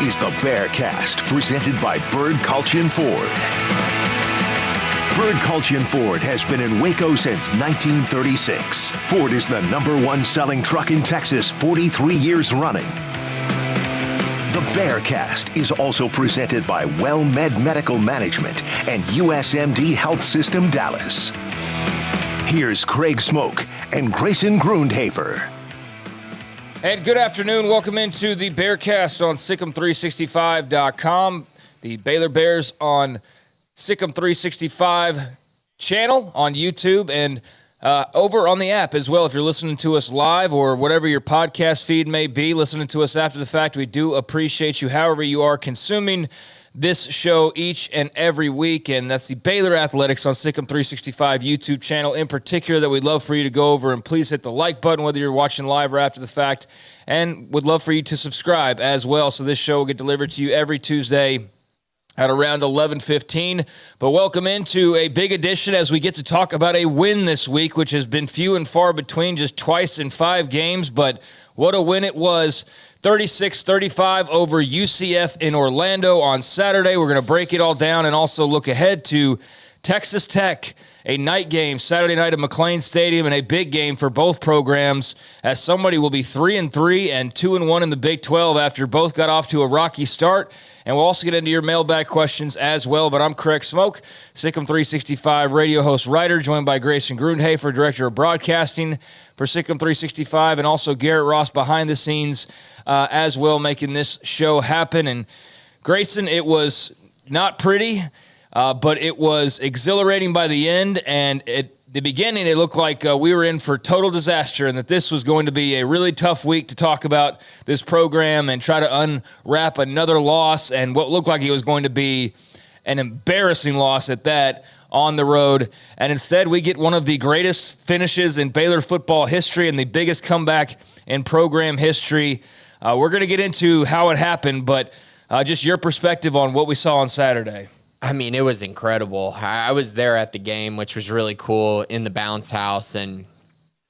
is the Bearcast, presented by Bird Culchin Ford. Bird Culchin Ford has been in Waco since 1936. Ford is the #1 selling truck in Texas 43 years running. The Bearcast is also presented by WellMed Medical Management and USMD Health System Dallas. Here's Craig Smoak and Grayson Grundhoefer. And good afternoon. Welcome into the Bearcast on SicEm365.com. The Baylor Bears on SicEm365 channel on YouTube and over on the app as well. If you're listening to us live or whatever your podcast feed may be, listening to us after the fact, we do appreciate you however you are consuming this show each and every week, and that's the Baylor Athletics on SicEm365 YouTube channel in particular that we'd love for you to go over and please hit the like button whether you're watching live or after the fact, and would love for you to subscribe as well so this show will get delivered to you every Tuesday at around 11:15. But welcome into a big edition as we get to talk about a win this week, which has been few and far between, just twice in 5 games, but what a win it was. 36-35 over UCF in Orlando on Saturday. We're going to break it all down and also look ahead to Texas Tech, a night game Saturday night at McLean Stadium, and a big game for both programs as somebody will be 3-3 and 2-1 in the Big 12 after both got off to a rocky start. And we'll also get into your mailbag questions as well. But I'm Craig Smoak, SicEm365 radio host writer, joined by Grayson Grundhoefer, director of broadcasting for SicEm365, and also Garrett Ross behind the scenes as well, making this show happen. And Grayson, it was not pretty, but it was exhilarating by the end. And at the beginning, it looked like we were in for total disaster and that this was going to be a really tough week to talk about this program and try to unwrap another loss and what looked like it was going to be an embarrassing loss at that on the road. And instead, we get one of the greatest finishes in Baylor football history and the biggest comeback in program history. We're going to get into how it happened, but just your perspective on what we saw on Saturday. I mean, it was incredible. I was there at the game, which was really cool, in the bounce house. And,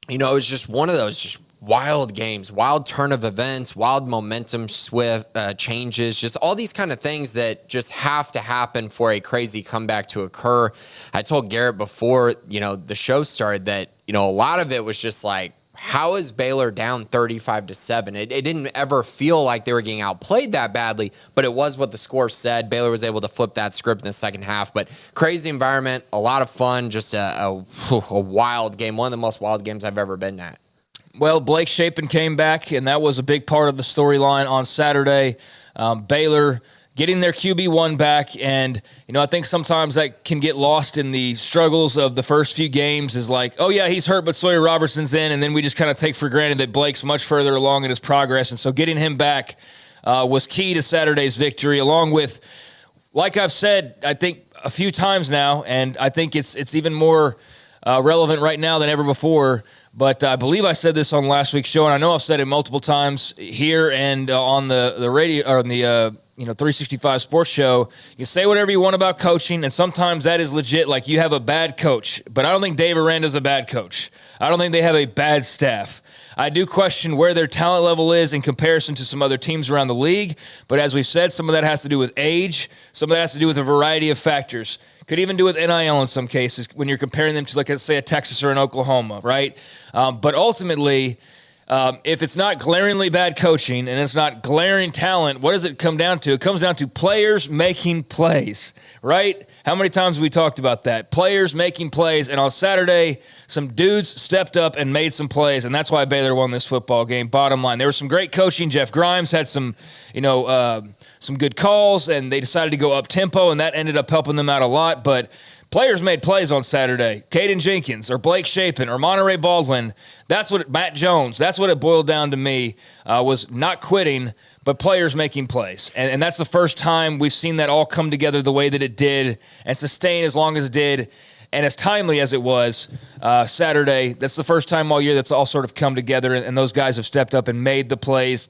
you know, it was just one of those just wild games, wild turn of events, wild momentum swift changes, just all these kind of things that just have to happen for a crazy comeback to occur. I told Garrett before, you know, the show started that, you know, a lot of it was just like, how is Baylor down 35-7? It didn't ever feel like they were getting outplayed that badly, but it was what the score said. Baylor was able to flip that script in the second half, but crazy environment, a lot of fun, just a wild game, one of the most wild games I've ever been at. Well, Blake Shapen came back, and that was a big part of the storyline on Saturday. Baylor getting their QB1 back, and, you know, I think sometimes that can get lost in the struggles of the first few games is like, oh, yeah, he's hurt, but Sawyer Robertson's in, and then we just kind of take for granted that Blake's much further along in his progress, and so getting him back was key to Saturday's victory, along with, like I've said, I think a few times now, and I think it's even more relevant right now than ever before, but I believe I said this on last week's show, and I know I've said it multiple times here and on the radio, or on the 365 Sports Show. You say whatever you want about coaching, and sometimes that is legit. Like, you have a bad coach, but I don't think Dave Aranda's a bad coach. I don't think they have a bad staff. I do question where their talent level is in comparison to some other teams around the league, but as we've said, some of that has to do with age. Some of that has to do with a variety of factors. Could even do with NIL in some cases when you're comparing them to, like, let's say, a Texas or an Oklahoma, right? But ultimately, if it's not glaringly bad coaching and it's not glaring talent, what does it come down to? It comes down to players making plays, right? How many times have we talked about that? Players making plays, and on Saturday, some dudes stepped up and made some plays, and that's why Baylor won this football game, bottom line. There was some great coaching. Jeff Grimes had some good calls, and they decided to go up-tempo, and that ended up helping them out a lot, but players made plays on Saturday. Caden Jenkins or Blake Shapen or Monterey Baldwin. Matt Jones. That's what it boiled down to me, was not quitting, but players making plays. And that's the first time we've seen that all come together the way that it did and sustain as long as it did and as timely as it was Saturday. That's the first time all year that's all sort of come together, and those guys have stepped up and made the plays,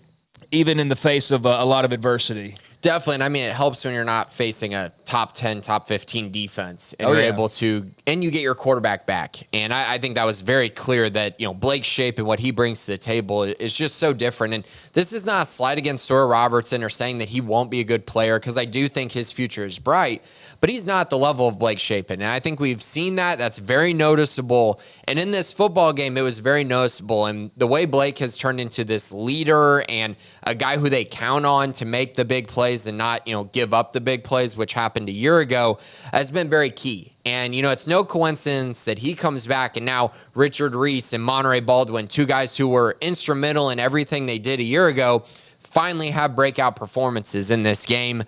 even in the face of a lot of adversity. Definitely. And I mean, it helps when you're not facing a top 10, top 15 defense and you're able to, and you get your quarterback back. And I think that was very clear that, Blake Shape and what he brings to the table is just so different. And this is not a slight against Sawyer Robertson or saying that he won't be a good player, because I do think his future is bright, but he's not the level of Blake Shapen. And I think we've seen that. That's very noticeable. And in this football game, it was very noticeable. And the way Blake has turned into this leader and a guy who they count on to make the big plays and not, give up the big plays, which happened a year ago, has been very key. And, it's no coincidence that he comes back and now Richard Reese and Monterey Baldwin, two guys who were instrumental in everything they did a year ago, finally have breakout performances in this game.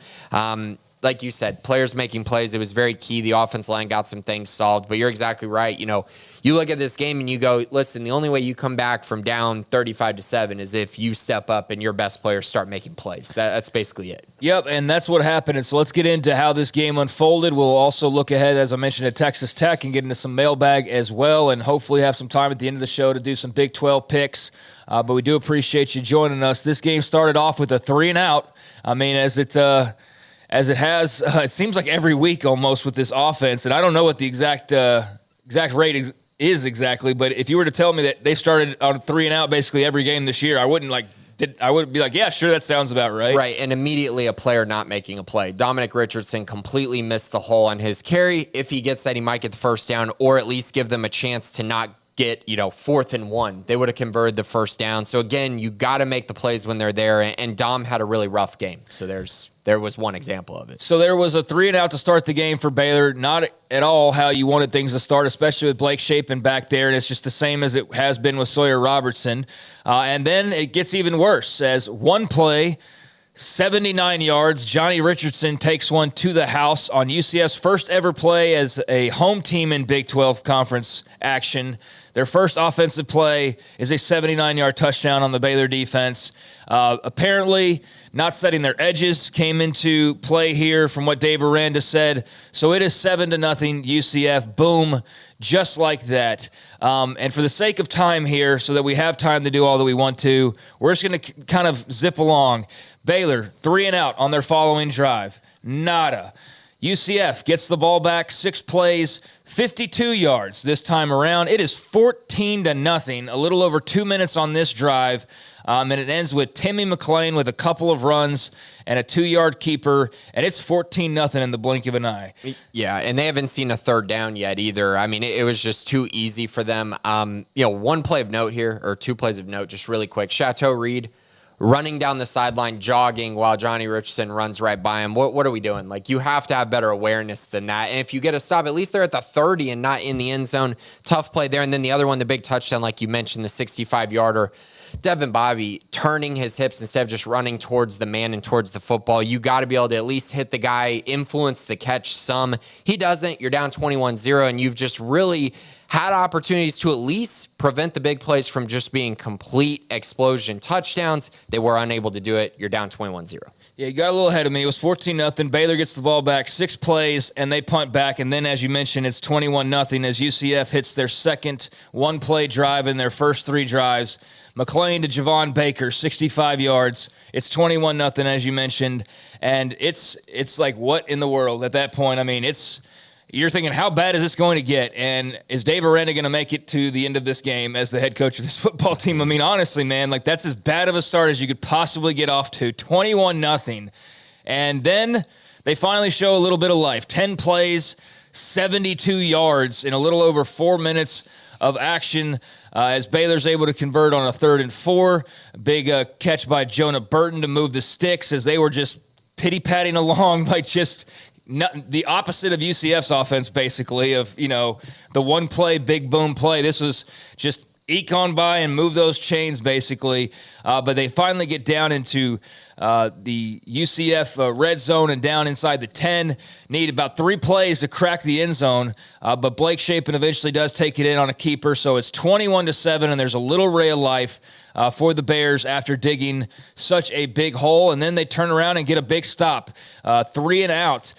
Like you said, players making plays, it was very key. The offense line got some things solved, but you're exactly right. You look at this game and you go, listen, the only way you come back from down 35-7 is if you step up and your best players start making plays. That's basically it. Yep, and that's what happened. And so let's get into how this game unfolded. We'll also look ahead, as I mentioned, at Texas Tech and get into some mailbag as well, and hopefully have some time at the end of the show to do some Big 12 picks. But we do appreciate you joining us. This game started off with a 3-and-out. I mean, as it has, it seems like every week almost with this offense, and I don't know what the exact rate is exactly, but if you were to tell me that they started on 3-and-out basically every game this year, I would be like, yeah, sure, that sounds about right. Right, and immediately a player not making a play. Dominic Richardson completely missed the hole on his carry. If he gets that, he might get the first down, or at least give them a chance to not get 4th and 1. They would have converted the first down. So again, you got to make the plays when they're there, and Dom had a really rough game. So there was one example of it. So there was a 3-and-out to start the game for Baylor. Not at all how you wanted things to start, especially with Blake Shapen back there, and it's just the same as it has been with Sawyer Robertson. And then it gets even worse as one play, 79 yards, Johnny Richardson takes one to the house on UCF's first ever play as a home team in Big 12 conference action. Their first offensive play is a 79-yard touchdown on the Baylor defense. Apparently, not setting their edges came into play here from what Dave Aranda said. So it is 7-0 UCF. Boom, just like that. And for the sake of time here, so that we have time to do all that we want to, we're just going to kind of zip along. Baylor, 3-and-out on their following drive. Nada. UCF gets the ball back, 6 plays, 52 yards this time around. It is 14-0, a little over 2 minutes on this drive, and it ends with Timmy McClain with a couple of runs and a 2-yard keeper, and it's 14-0 in the blink of an eye. Yeah, and they haven't seen a third down yet either. I mean, it was just too easy for them. One play of note here, or 2 plays of note, just really quick. Chateau Reed running down the sideline, jogging while Johnny Richardson runs right by him. What are we doing? Like, you have to have better awareness than that. And if you get a stop, at least they're at the 30 and not in the end zone. Tough play there. And then the other one, the big touchdown, like you mentioned, the 65-yarder. Devin Bobby turning his hips instead of just running towards the man and towards the football. You got to be able to at least hit the guy, influence the catch some. He doesn't. You're down 21-0, and you've just really had opportunities to at least prevent the big plays from just being complete explosion touchdowns. They were unable to do it. You're down 21-0. Yeah, you got a little ahead of me. It was 14-0. Baylor gets the ball back, 6 plays, and they punt back. And then, as you mentioned, it's 21-0 as UCF hits their second one-play drive in their first 3 drives. McClain to Javon Baker, 65 yards. It's 21-0, as you mentioned. And it's like, what in the world at that point? I mean, you're thinking, how bad is this going to get? And is Dave Aranda going to make it to the end of this game as the head coach of this football team? I mean, honestly, man, like, that's as bad of a start as you could possibly get off to. 21-0. And then they finally show a little bit of life. 10 plays, 72 yards in a little over 4 minutes of action as Baylor's able to convert on a 3rd and 4. Big catch by Jonah Burton to move the sticks as they were just pity-patting along by just the opposite of UCF's offense, basically, of, the one play, big boom play. This was just eke on by and move those chains, basically. But they finally get down into the UCF red zone and down inside the 10. Need about 3 plays to crack the end zone. But Blake Shapen eventually does take it in on a keeper. So it's 21-7, and there's a little ray of life for the Bears after digging such a big hole. And then they turn around and get a big stop. 3-and-out.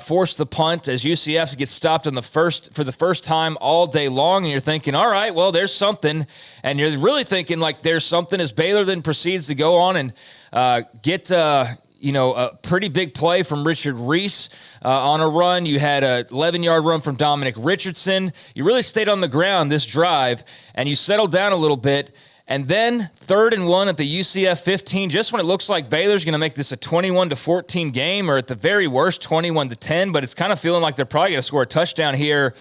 Force the punt as UCF gets stopped for the first time all day long. And you're thinking, all right, well, there's something. And you're really thinking, like, there's something as Baylor then proceeds to go on and get a pretty big play from Richard Reese on a run. You had a 11-yard run from Dominic Richardson. You really stayed on the ground this drive, and you settled down a little bit. And then 3rd and 1 at the UCF 15, just when it looks like Baylor's going to make this a 21-14 game, or at the very worst 21-10, but it's kind of feeling like they're probably going to score a touchdown here.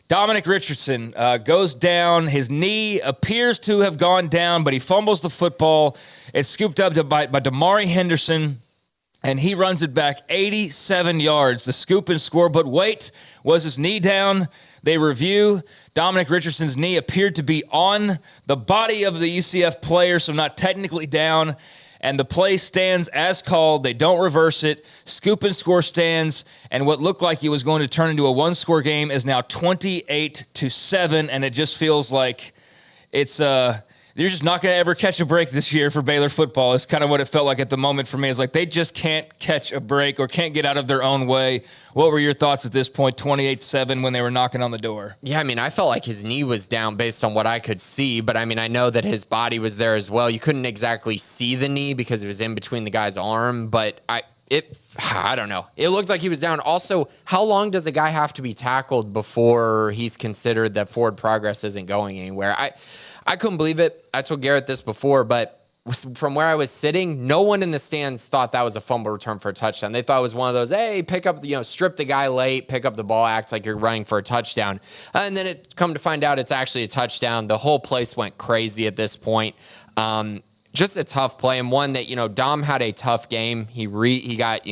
Dominic Richardson goes down. His knee appears to have gone down, but he fumbles the football. It's scooped up by Damari Henderson, and he runs it back 87 yards. The scoop and score, but wait, was his knee down? They review. Dominic Richardson's knee appeared to be on the body of the UCF player, so not technically down. And the play stands as called. They don't reverse it. Scoop and score stands. And what looked like it was going to turn into a one-score game is now 28-7. And it just feels like it's they're just not going to ever catch a break this year for Baylor football. It's kind of what it felt like at the moment for me. It's like they just can't catch a break or can't get out of their own way. What were your thoughts at this point, 28-7, when they were knocking on the door? Yeah, I mean, I felt like his knee was down based on what I could see, but I mean, I know that his body was there as well. You couldn't exactly see the knee because it was in between the guy's arm, but I don't know. It looked like he was down. Also, how long does a guy have to be tackled before he's considered that forward progress isn't going anywhere? I couldn't believe it. I told Garrett this before, but from where I was sitting, no one in the stands thought that was a fumble return for a touchdown. They thought it was one of those, hey, pick up, strip the guy late, pick up the ball, act like you're running for a touchdown. And then it come to find out it's actually a touchdown. The whole place went crazy at this point. Just a tough play, and one that, Dom had a tough game. He got,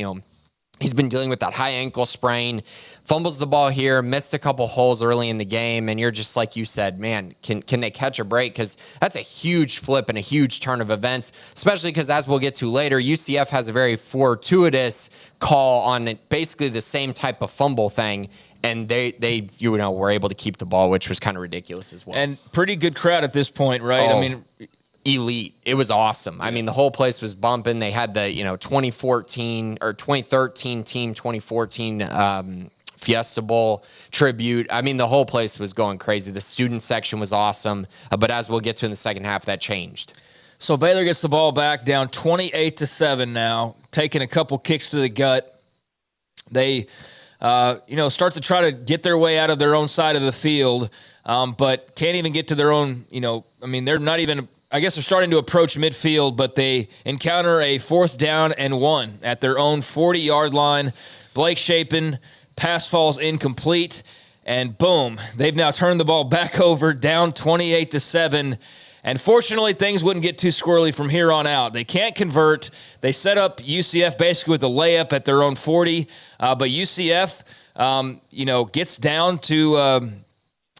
he's been dealing with that high ankle sprain, fumbles the ball here, missed a couple holes early in the game, and you're just like you said, man, can they catch a break? Because that's a huge flip and a huge turn of events, especially because, as we'll get to later, UCF has a very fortuitous call on basically the same type of fumble thing, and they were able to keep the ball, which was kind of ridiculous as well. And pretty good crowd at this point, right? Oh. I mean, elite. It was awesome. I mean, the whole place was bumping. They had the 2014 or 2013 team 2014 Fiesta Bowl tribute. I mean, the whole place was going crazy. The student section was awesome, but as we'll get to in the second half, that changed. So Baylor gets the ball back, down 28-7 now, taking a couple kicks to the gut. They start to try to get their way out of their own side of the field, but can't even get to their own. They're not even. I guess they're starting to approach midfield, but they encounter a 4th down and 1 at their own 40-yard line. Blake Shapen, pass falls incomplete, and boom, they've now turned the ball back over, down 28-7. And fortunately, things wouldn't get too squirrely from here on out. They can't convert. They set up UCF basically with a layup at their own 40, but UCF, gets down to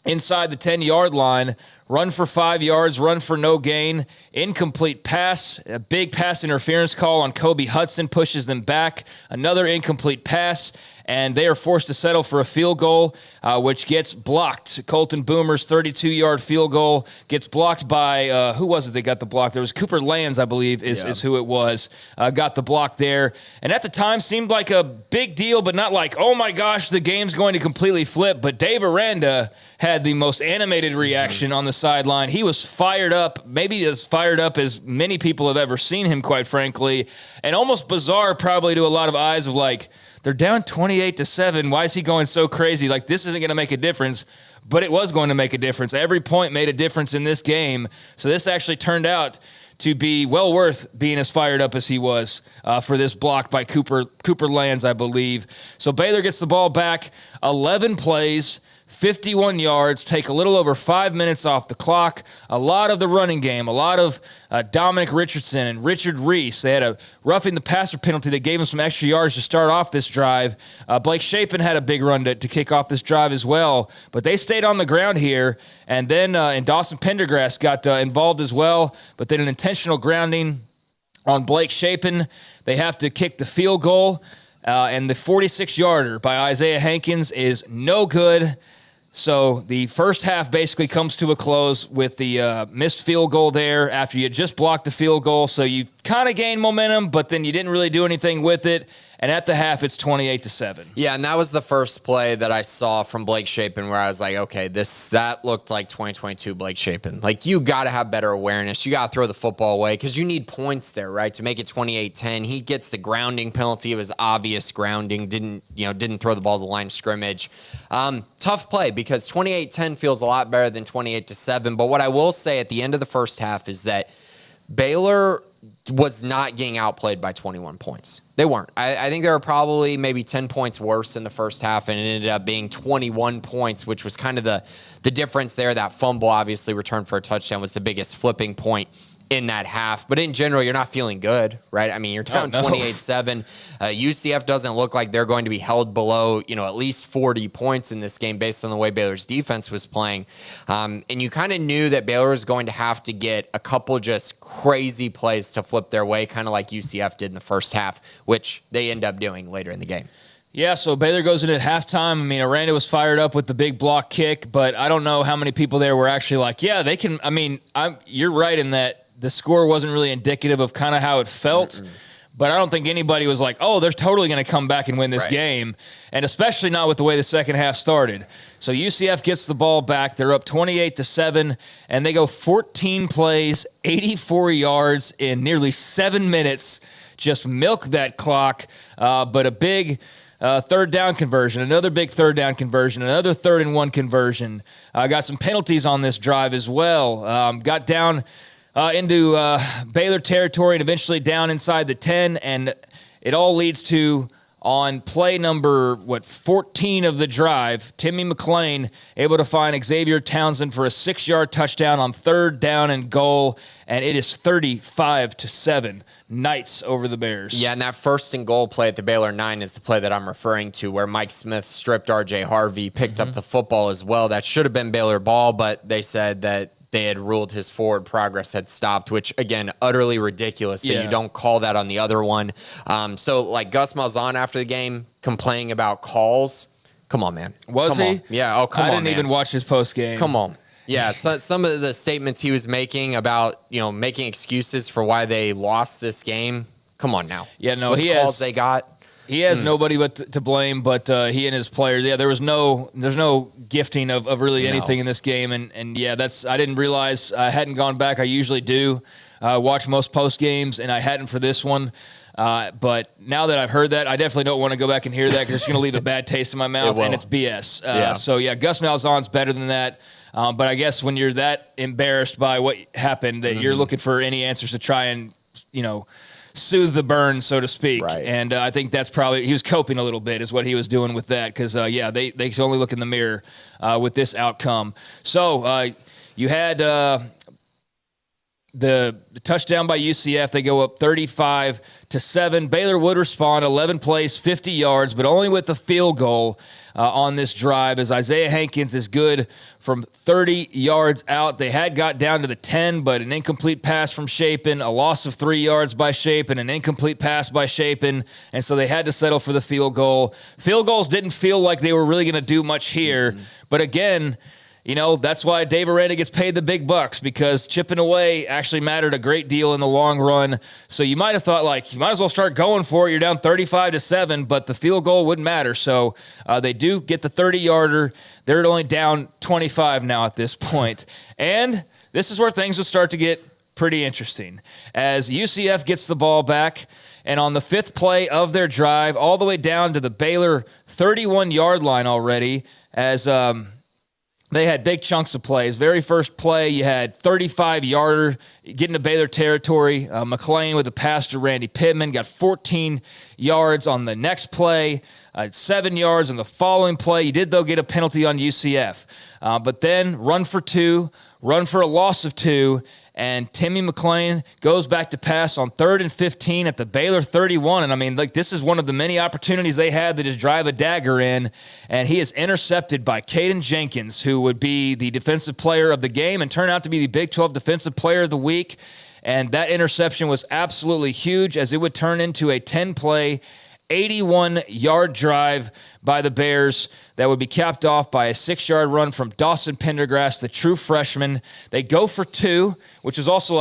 inside the 10-yard line. Run for 5 yards, run for no gain, incomplete pass, a big pass interference call on Kobe Hudson pushes them back, another incomplete pass, and they are forced to settle for a field goal, which gets blocked. Colton Boomer's 32-yard field goal gets blocked by, who was it that got the block? There was Cooper Lands, I believe, is who it was, got the block there. And at the time seemed like a big deal, but not like, oh my gosh, the game's going to completely flip. But Dave Aranda had the most animated reaction on the sideline. He was fired up, maybe as fired up as many people have ever seen him, quite frankly, and almost bizarre probably to a lot of eyes of like, they're down 28-7. Why is he going so crazy? Like, this isn't going to make a difference, but it was going to make a difference. Every point made a difference in this game. So this actually turned out to be well worth being as fired up as he was for this block by Cooper Lands, I believe. So Baylor gets the ball back, 11 plays, 51 yards, take a little over 5 minutes off the clock. A lot of the running game, a lot of Dominic Richardson and Richard Reese. They had a roughing the passer penalty that gave him some extra yards to start off this drive. Blake Shapen had a big run to kick off this drive as well, but they stayed on the ground here. And then and Dawson Pendergrass got involved as well, but then an intentional grounding on Blake Shapen. They have to kick the field goal, and the 46-yarder by Isaiah Hankins is no good. So the first half basically comes to a close with the missed field goal there after you just blocked the field goal. So you kind of gained momentum, but then you didn't really do anything with it. And at the half, it's 28-7. Yeah, and that was the first play that I saw from Blake Shapen where I was like, okay, that looked like 2022 Blake Shapen. Like, you got to have better awareness. You got to throw the football away because you need points there, right, to make it 28-10. He gets the grounding penalty. It was obvious grounding. Didn't throw the ball to the line of scrimmage. Tough play because 28-10 feels a lot better than 28-7. But what I will say at the end of the first half is that Baylor was not getting outplayed by 21 points. They weren't. I think they were probably maybe 10 points worse in the first half, and it ended up being 21 points, which was kind of the difference there. That fumble, obviously, returned for a touchdown, was the biggest flipping point in that half. But in general, you're not feeling good, right? I mean, you're down 28-7. UCF doesn't look like they're going to be held below, at least 40 points in this game based on the way Baylor's defense was playing. And you kind of knew that Baylor was going to have to get a couple just crazy plays to flip their way, kind of like UCF did in the first half, which they end up doing later in the game. Yeah, so Baylor goes in at halftime. I mean, Aranda was fired up with the big block kick, but I don't know how many people there were actually like, yeah, they can. I mean, you're right in that the score wasn't really indicative of kind of how it felt. But I don't think anybody was like, oh, they're totally going to come back and win this game, and especially not with the way the second half started. So UCF gets the ball back. They're up 28-7, and they go 14 plays, 84 yards in nearly 7 minutes, just milk that clock. But a big third down conversion, another big third down conversion, another 3rd-and-1 conversion. Got some penalties on this drive as well. Got down into Baylor territory and eventually down inside the 10, and it all leads to, on play number, 14 of the drive, Timmy McClain able to find Xavier Townsend for a 6-yard touchdown on 3rd down and goal, and it is 35-7. Knights over the Bears. Yeah, and that 1st and goal play at the Baylor 9 is the play that I'm referring to, where Mike Smith stripped R.J. Harvey, picked up the football as well. That should have been Baylor ball, but they said that they had ruled his forward progress had stopped, which, again, utterly ridiculous that you don't call that on the other one. So, like, Gus Malzahn after the game complaining about calls. Come on, man. Was he? Yeah, oh, come on, I didn't even watch his post game. Come on. Yeah, so some of the statements he was making about, making excuses for why they lost this game. Come on now. Yeah, no, with he the calls has. They got. He has nobody but to blame, but he and his players. Yeah, there's no gifting of really anything in this game, and yeah, I didn't realize. I hadn't gone back. I usually do watch most post games, and I hadn't for this one. But now that I've heard that, I definitely don't want to go back and hear that because it's going to leave a bad taste in my mouth, and it's BS. So yeah, Gus Malzahn's better than that. But I guess when you're that embarrassed by what happened, that you're looking for any answers to try and soothe the burn, so to speak. Right. And I think that's probably, he was coping a little bit is what he was doing with that. Because, they can only look in the mirror with this outcome. So you had the touchdown by UCF. They go up 35-7. Baylor would respond 11 plays, 50 yards, but only with a field goal on this drive, as Isaiah Hankins is good from 30 yards out. They had got down to the 10, but an incomplete pass from Shapen, a loss of 3 yards by Shapen, an incomplete pass by Shapen, and so they had to settle for the field goal. Field goals didn't feel like they were really going to do much here, but again, that's why Dave Aranda gets paid the big bucks, because chipping away actually mattered a great deal in the long run. So you might have thought, you might as well start going for it. You're down 35-7, but the field goal wouldn't matter. So they do get the 30-yarder. They're only down 25 now at this point. And this is where things will start to get pretty interesting, as UCF gets the ball back, and on the 5th play of their drive, all the way down to the Baylor 31-yard line already, as they had big chunks of plays. Very first play, you had 35-yarder getting to Baylor territory. McClain with a pass to Randy Pittman, got 14 yards on the next play, 7 yards on the following play. You did, though, get a penalty on UCF. But then run for 2, run for a loss of 2, and Timmy McClain goes back to pass on 3rd and 15 at the Baylor 31. And I mean, this is one of the many opportunities they had to just drive a dagger in. And he is intercepted by Caden Jenkins, who would be the defensive player of the game and turn out to be the Big 12 Defensive Player of the Week. And that interception was absolutely huge, as it would turn into a 10-play, 81-yard drive by the Bears that would be capped off by a 6-yard run from Dawson Pendergrass, the true freshman. They go for 2, which is also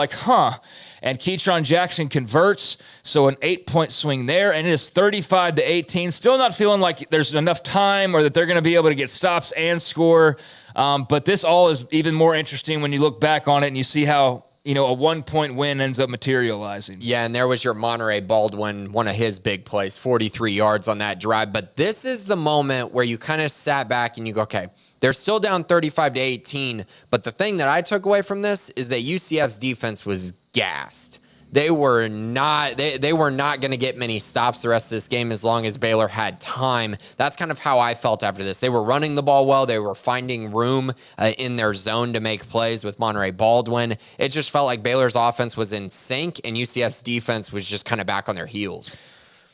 and Keytron Jackson converts. So an 8-point swing there, and it is 35-18. Still not feeling like there's enough time or that they're going to be able to get stops and score. But this all is even more interesting when you look back on it and you see how, a 1-point win ends up materializing. Yeah, and there was your Monterey Baldwin, one of his big plays, 43 yards on that drive. But this is the moment where you kind of sat back and you go, okay, they're still down 35-18. But the thing that I took away from this is that UCF's defense was gassed. They were not going to get many stops the rest of this game as long as Baylor had time. That's kind of how I felt after this. They were running the ball well. They were finding room in their zone to make plays with Monterey Baldwin. It just felt like Baylor's offense was in sync and UCF's defense was just kind of back on their heels.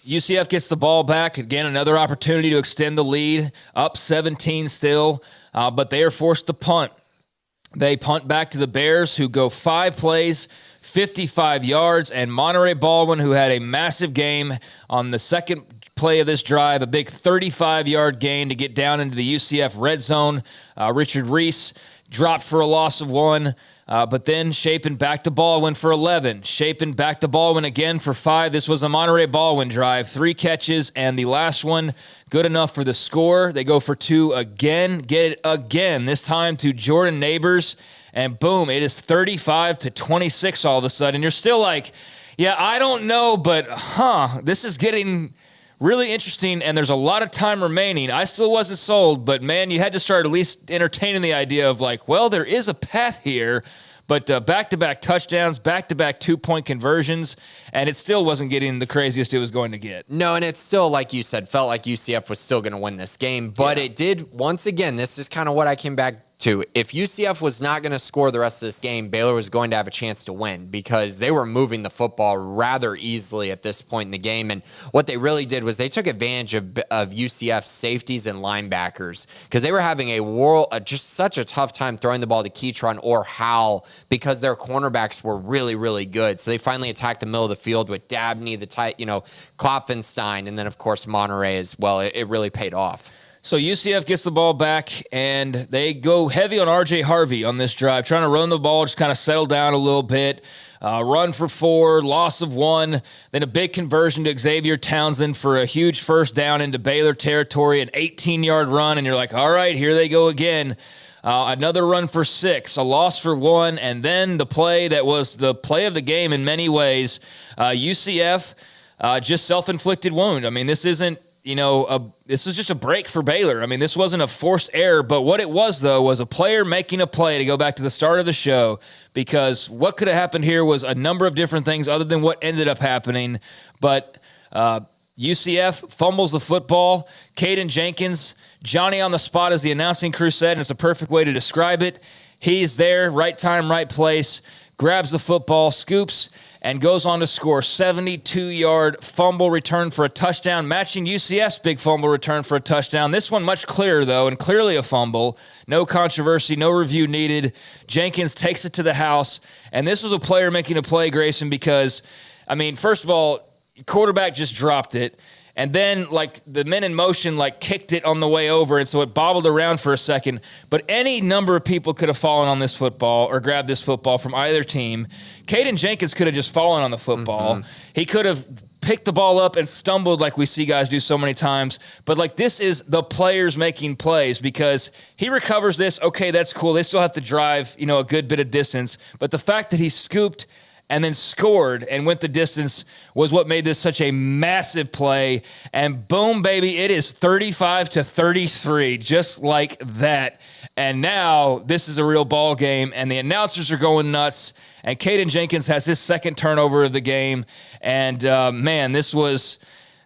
UCF gets the ball back. Again, another opportunity to extend the lead, up 17 still, but they are forced to punt. They punt back to the Bears, who go 5 plays, 55 yards, and Monterey Baldwin, who had a massive game on the second play of this drive, a big 35-yard gain to get down into the UCF red zone. Richard Reese dropped for a loss of 1, but then Chapin back to Baldwin for 11. Chapin back to Baldwin again for 5. This was a Monterey Baldwin drive, 3 catches, and the last one good enough for the score. They go for 2 again, get it again, this time to Jordan Neighbors, and boom, it is 35-26 all of a sudden. You're still like, yeah, I don't know, but this is getting really interesting, and there's a lot of time remaining. I still wasn't sold, but man, you had to start at least entertaining the idea of like, well, there is a path here. But back-to-back touchdowns, back-to-back 2-point conversions, and it still wasn't getting the craziest it was going to get. No, and it's still, like you said, felt like UCF was still going to win this game. But It did, once again, this is kind of what I came back to. If UCF was not going to score the rest of this game, Baylor was going to have a chance to win because they were moving the football rather easily at this point in the game. And what they really did was they took advantage of UCF's safeties and linebackers because they were having just such a tough time throwing the ball to Keytron or Howell because their cornerbacks were really, really good. So they finally attacked the middle of the field with Dabney, Klopfenstein, and then, of course, Monterey as well. It really paid off. So UCF gets the ball back, and they go heavy on R.J. Harvey on this drive, trying to run the ball, just kind of settle down a little bit. Run for 4, loss of 1, then a big conversion to Xavier Townsend for a huge first down into Baylor territory, an 18-yard run, and you're like, all right, here they go again. Another run for 6, a loss for 1, and then the play that was the play of the game in many ways. UCF just self-inflicted wound. I mean, this isn't, this was just a break for Baylor. I mean, this wasn't a forced error, but what it was, though, was a player making a play to go back to the start of the show, because what could have happened here was a number of different things other than what ended up happening. But UCF fumbles the football. Caden Jenkins, Johnny on the spot, as the announcing crew said, and it's a perfect way to describe it. He's there, right time, right place, grabs the football, scoops, and goes on to score 72-yard fumble return for a touchdown, matching UCF's big fumble return for a touchdown. This one much clearer, though, and clearly a fumble. No controversy, no review needed. Jenkins takes it to the house, and this was a player making a play, Grayson, because, I mean, first of all, quarterback just dropped it. And then, the men in motion, kicked it on the way over, and so it bobbled around for a second. But any number of people could have fallen on this football or grabbed this football from either team. Caden Jenkins could have just fallen on the football. Mm-hmm. He could have picked the ball up and stumbled like we see guys do so many times. But, this is the players making plays because he recovers this. Okay, that's cool. They still have to drive, a good bit of distance. But the fact that he scooped and then scored and went the distance was what made this such a massive play. And boom, baby, it is 35-33, just like that. And now this is a real ball game, and the announcers are going nuts. And Caden Jenkins has his second turnover of the game. And, man, this was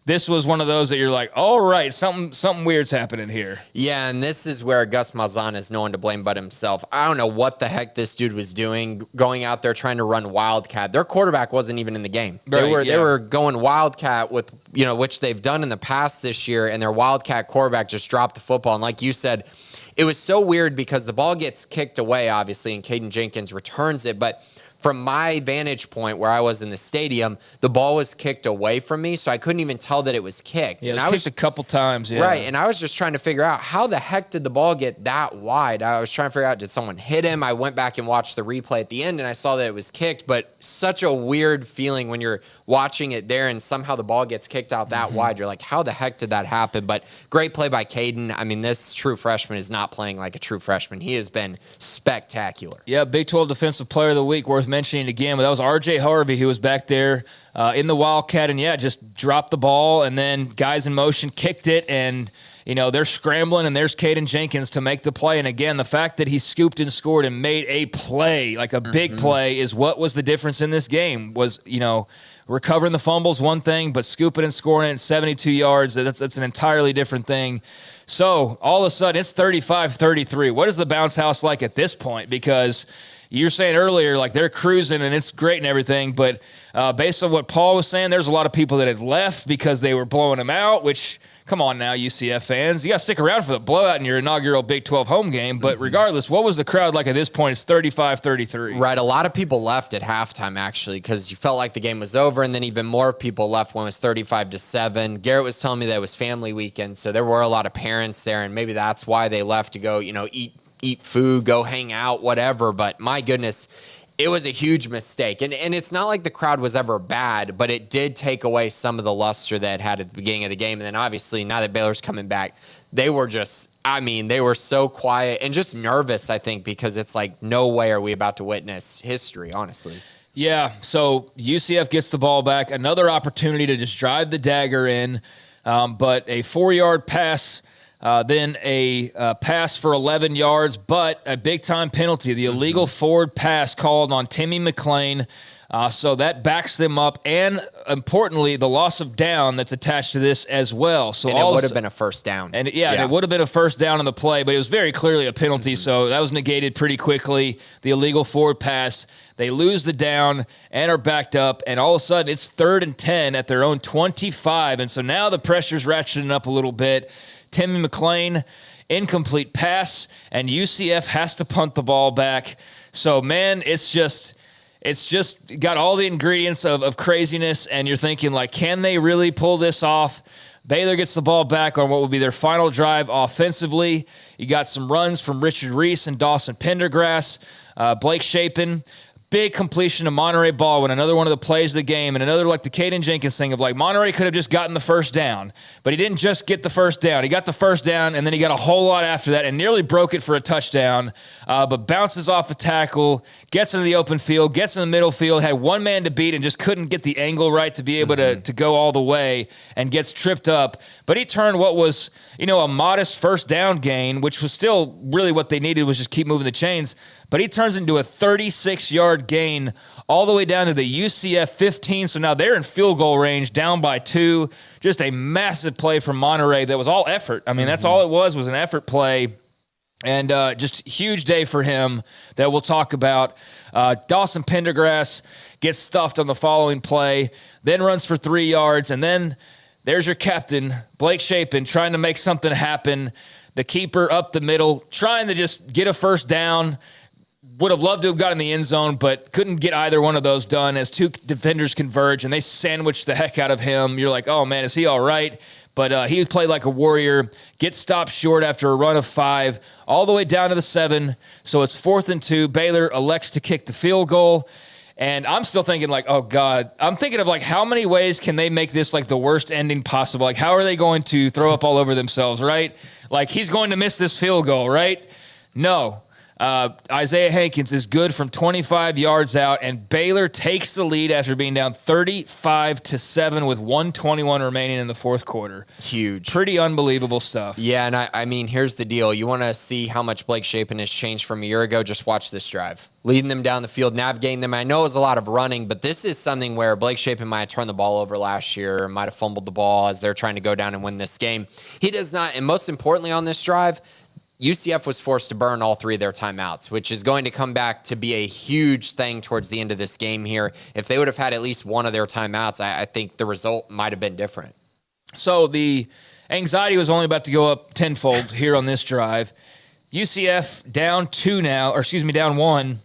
one of those that you're like, all right, something weird's happening here. Yeah, and this is where Gus Malzahn is no one to blame but himself. I don't know what the heck this dude was doing, going out there trying to run Wildcat. Their quarterback wasn't even in the game. They were going Wildcat with, which they've done in the past this year, and their Wildcat quarterback just dropped the football. And like you said, it was so weird because the ball gets kicked away, obviously, and Caden Jenkins returns it, but from my vantage point where I was in the stadium, the ball was kicked away from me, so I couldn't even tell that it was kicked. Yeah, and it was kicked a couple times. Yeah. Right, and I was just trying to figure out how the heck did the ball get that wide? I was trying to figure out, did someone hit him? I went back and watched the replay at the end, and I saw that it was kicked, but such a weird feeling when you're watching it there and somehow the ball gets kicked out that wide. You're like, how the heck did that happen? But great play by Caden. I mean, this true freshman is not playing like a true freshman. He has been spectacular. Yeah, Big 12 Defensive Player of the Week, worth mentioning again. But that was R.J. Harvey who was back there in the Wildcat, and just dropped the ball, and then guys in motion kicked it, and they're scrambling, and there's Caden Jenkins to make the play. And again, the fact that he scooped and scored and made a play, like a big play, is what was the difference in this game. Was recovering the fumbles one thing, but scooping and scoring it at 72 yards, that's an entirely different thing. So all of a sudden, it's 35-33. What is the bounce house like at this point? Because you're saying earlier, like, they're cruising and it's great and everything, but based on what Paul was saying, there's a lot of people that had left because they were blowing them out, which, come on now, UCF fans. You got to stick around for the blowout in your inaugural Big 12 home game. But regardless, what was the crowd like at this point? It's 35-33. Right. A lot of people left at halftime, actually, because you felt like the game was over. And then even more people left when it was 35-7. Garrett was telling me that it was family weekend, so there were a lot of parents there. And maybe that's why they left to go, eat food, go hang out, whatever. But my goodness, it was a huge mistake. And it's not like the crowd was ever bad, but it did take away some of the luster that it had at the beginning of the game. And then obviously now that Baylor's coming back, they were they were so quiet and just nervous, I think, because it's like, no way are we about to witness history, honestly. Yeah, so UCF gets the ball back. Another opportunity to just drive the dagger in, but a 4-yard pass. Then a pass for 11 yards, but a big-time penalty, the illegal forward pass called on Timmy McClain. So that backs them up, and importantly, the loss of down that's attached to this as well. So and it would have been a first down. And it would have been a first down on the play, but it was very clearly a penalty, so that was negated pretty quickly. The illegal forward pass, they lose the down and are backed up, and all of a sudden it's 3rd and 10 at their own 25, and so now the pressure's ratcheting up a little bit. Timmy McClain, incomplete pass, and UCF has to punt the ball back. So, man, it's just got all the ingredients of craziness, and you're thinking, like, can they really pull this off? Baylor gets the ball back on what will be their final drive offensively. You got some runs from Richard Reese and Dawson Pendergrass, Blake Shapen. Big completion of Monterey ball when another one of the plays of the game, and another like the Caden Jenkins thing of like Monterey could have just gotten the first down, but he didn't just get the first down. He got the first down, and then he got a whole lot after that and nearly broke it for a touchdown, but bounces off a tackle, gets into the open field, gets in the middle field, had one man to beat and just couldn't get the angle right to be able to go all the way, and gets tripped up. But he turned what was, a modest first down gain, which was still really what they needed, was just keep moving the chains. But he turns into a 36-yard gain all the way down to the UCF 15. So now they're in field goal range, down by 2. Just a massive play from Monterey that was all effort. I mean, that's all it was an effort play. And just huge day for him that we'll talk about. Dawson Pendergrass gets stuffed on the following play, then runs for 3 yards, and then there's your captain, Blake Shapen, trying to make something happen. The keeper up the middle, trying to just get a first down. Would have loved to have gotten the end zone, but couldn't get either one of those done as two defenders converge, and they sandwich the heck out of him. You're like, oh, man, is he all right? But he played like a warrior, gets stopped short after a run of 5, all the way down to the 7. So it's 4th and 2. Baylor elects to kick the field goal. And I'm still thinking, like, oh, God. I'm thinking of, like, how many ways can they make this, like, the worst ending possible? Like, how are they going to throw up all over themselves, right? Like, he's going to miss this field goal, right? No. Isaiah Hankins is good from 25 yards out, and Baylor takes the lead after being down 35-7 with 1:21 remaining in the fourth quarter. Huge. Pretty unbelievable stuff. Yeah, and I mean, here's the deal. You want to see how much Blake Shapen has changed from a year ago? Just watch this drive. Leading them down the field, navigating them. I know it was a lot of running, but this is something where Blake Shapen might have turned the ball over last year, might have fumbled the ball as they're trying to go down and win this game. He does not, and most importantly on this drive, UCF was forced to burn all 3 of their timeouts, which is going to come back to be a huge thing towards the end of this game here. If they would have had at least one of their timeouts, I think the result might have been different. So the anxiety was only about to go up tenfold here on this drive. UCF down 1.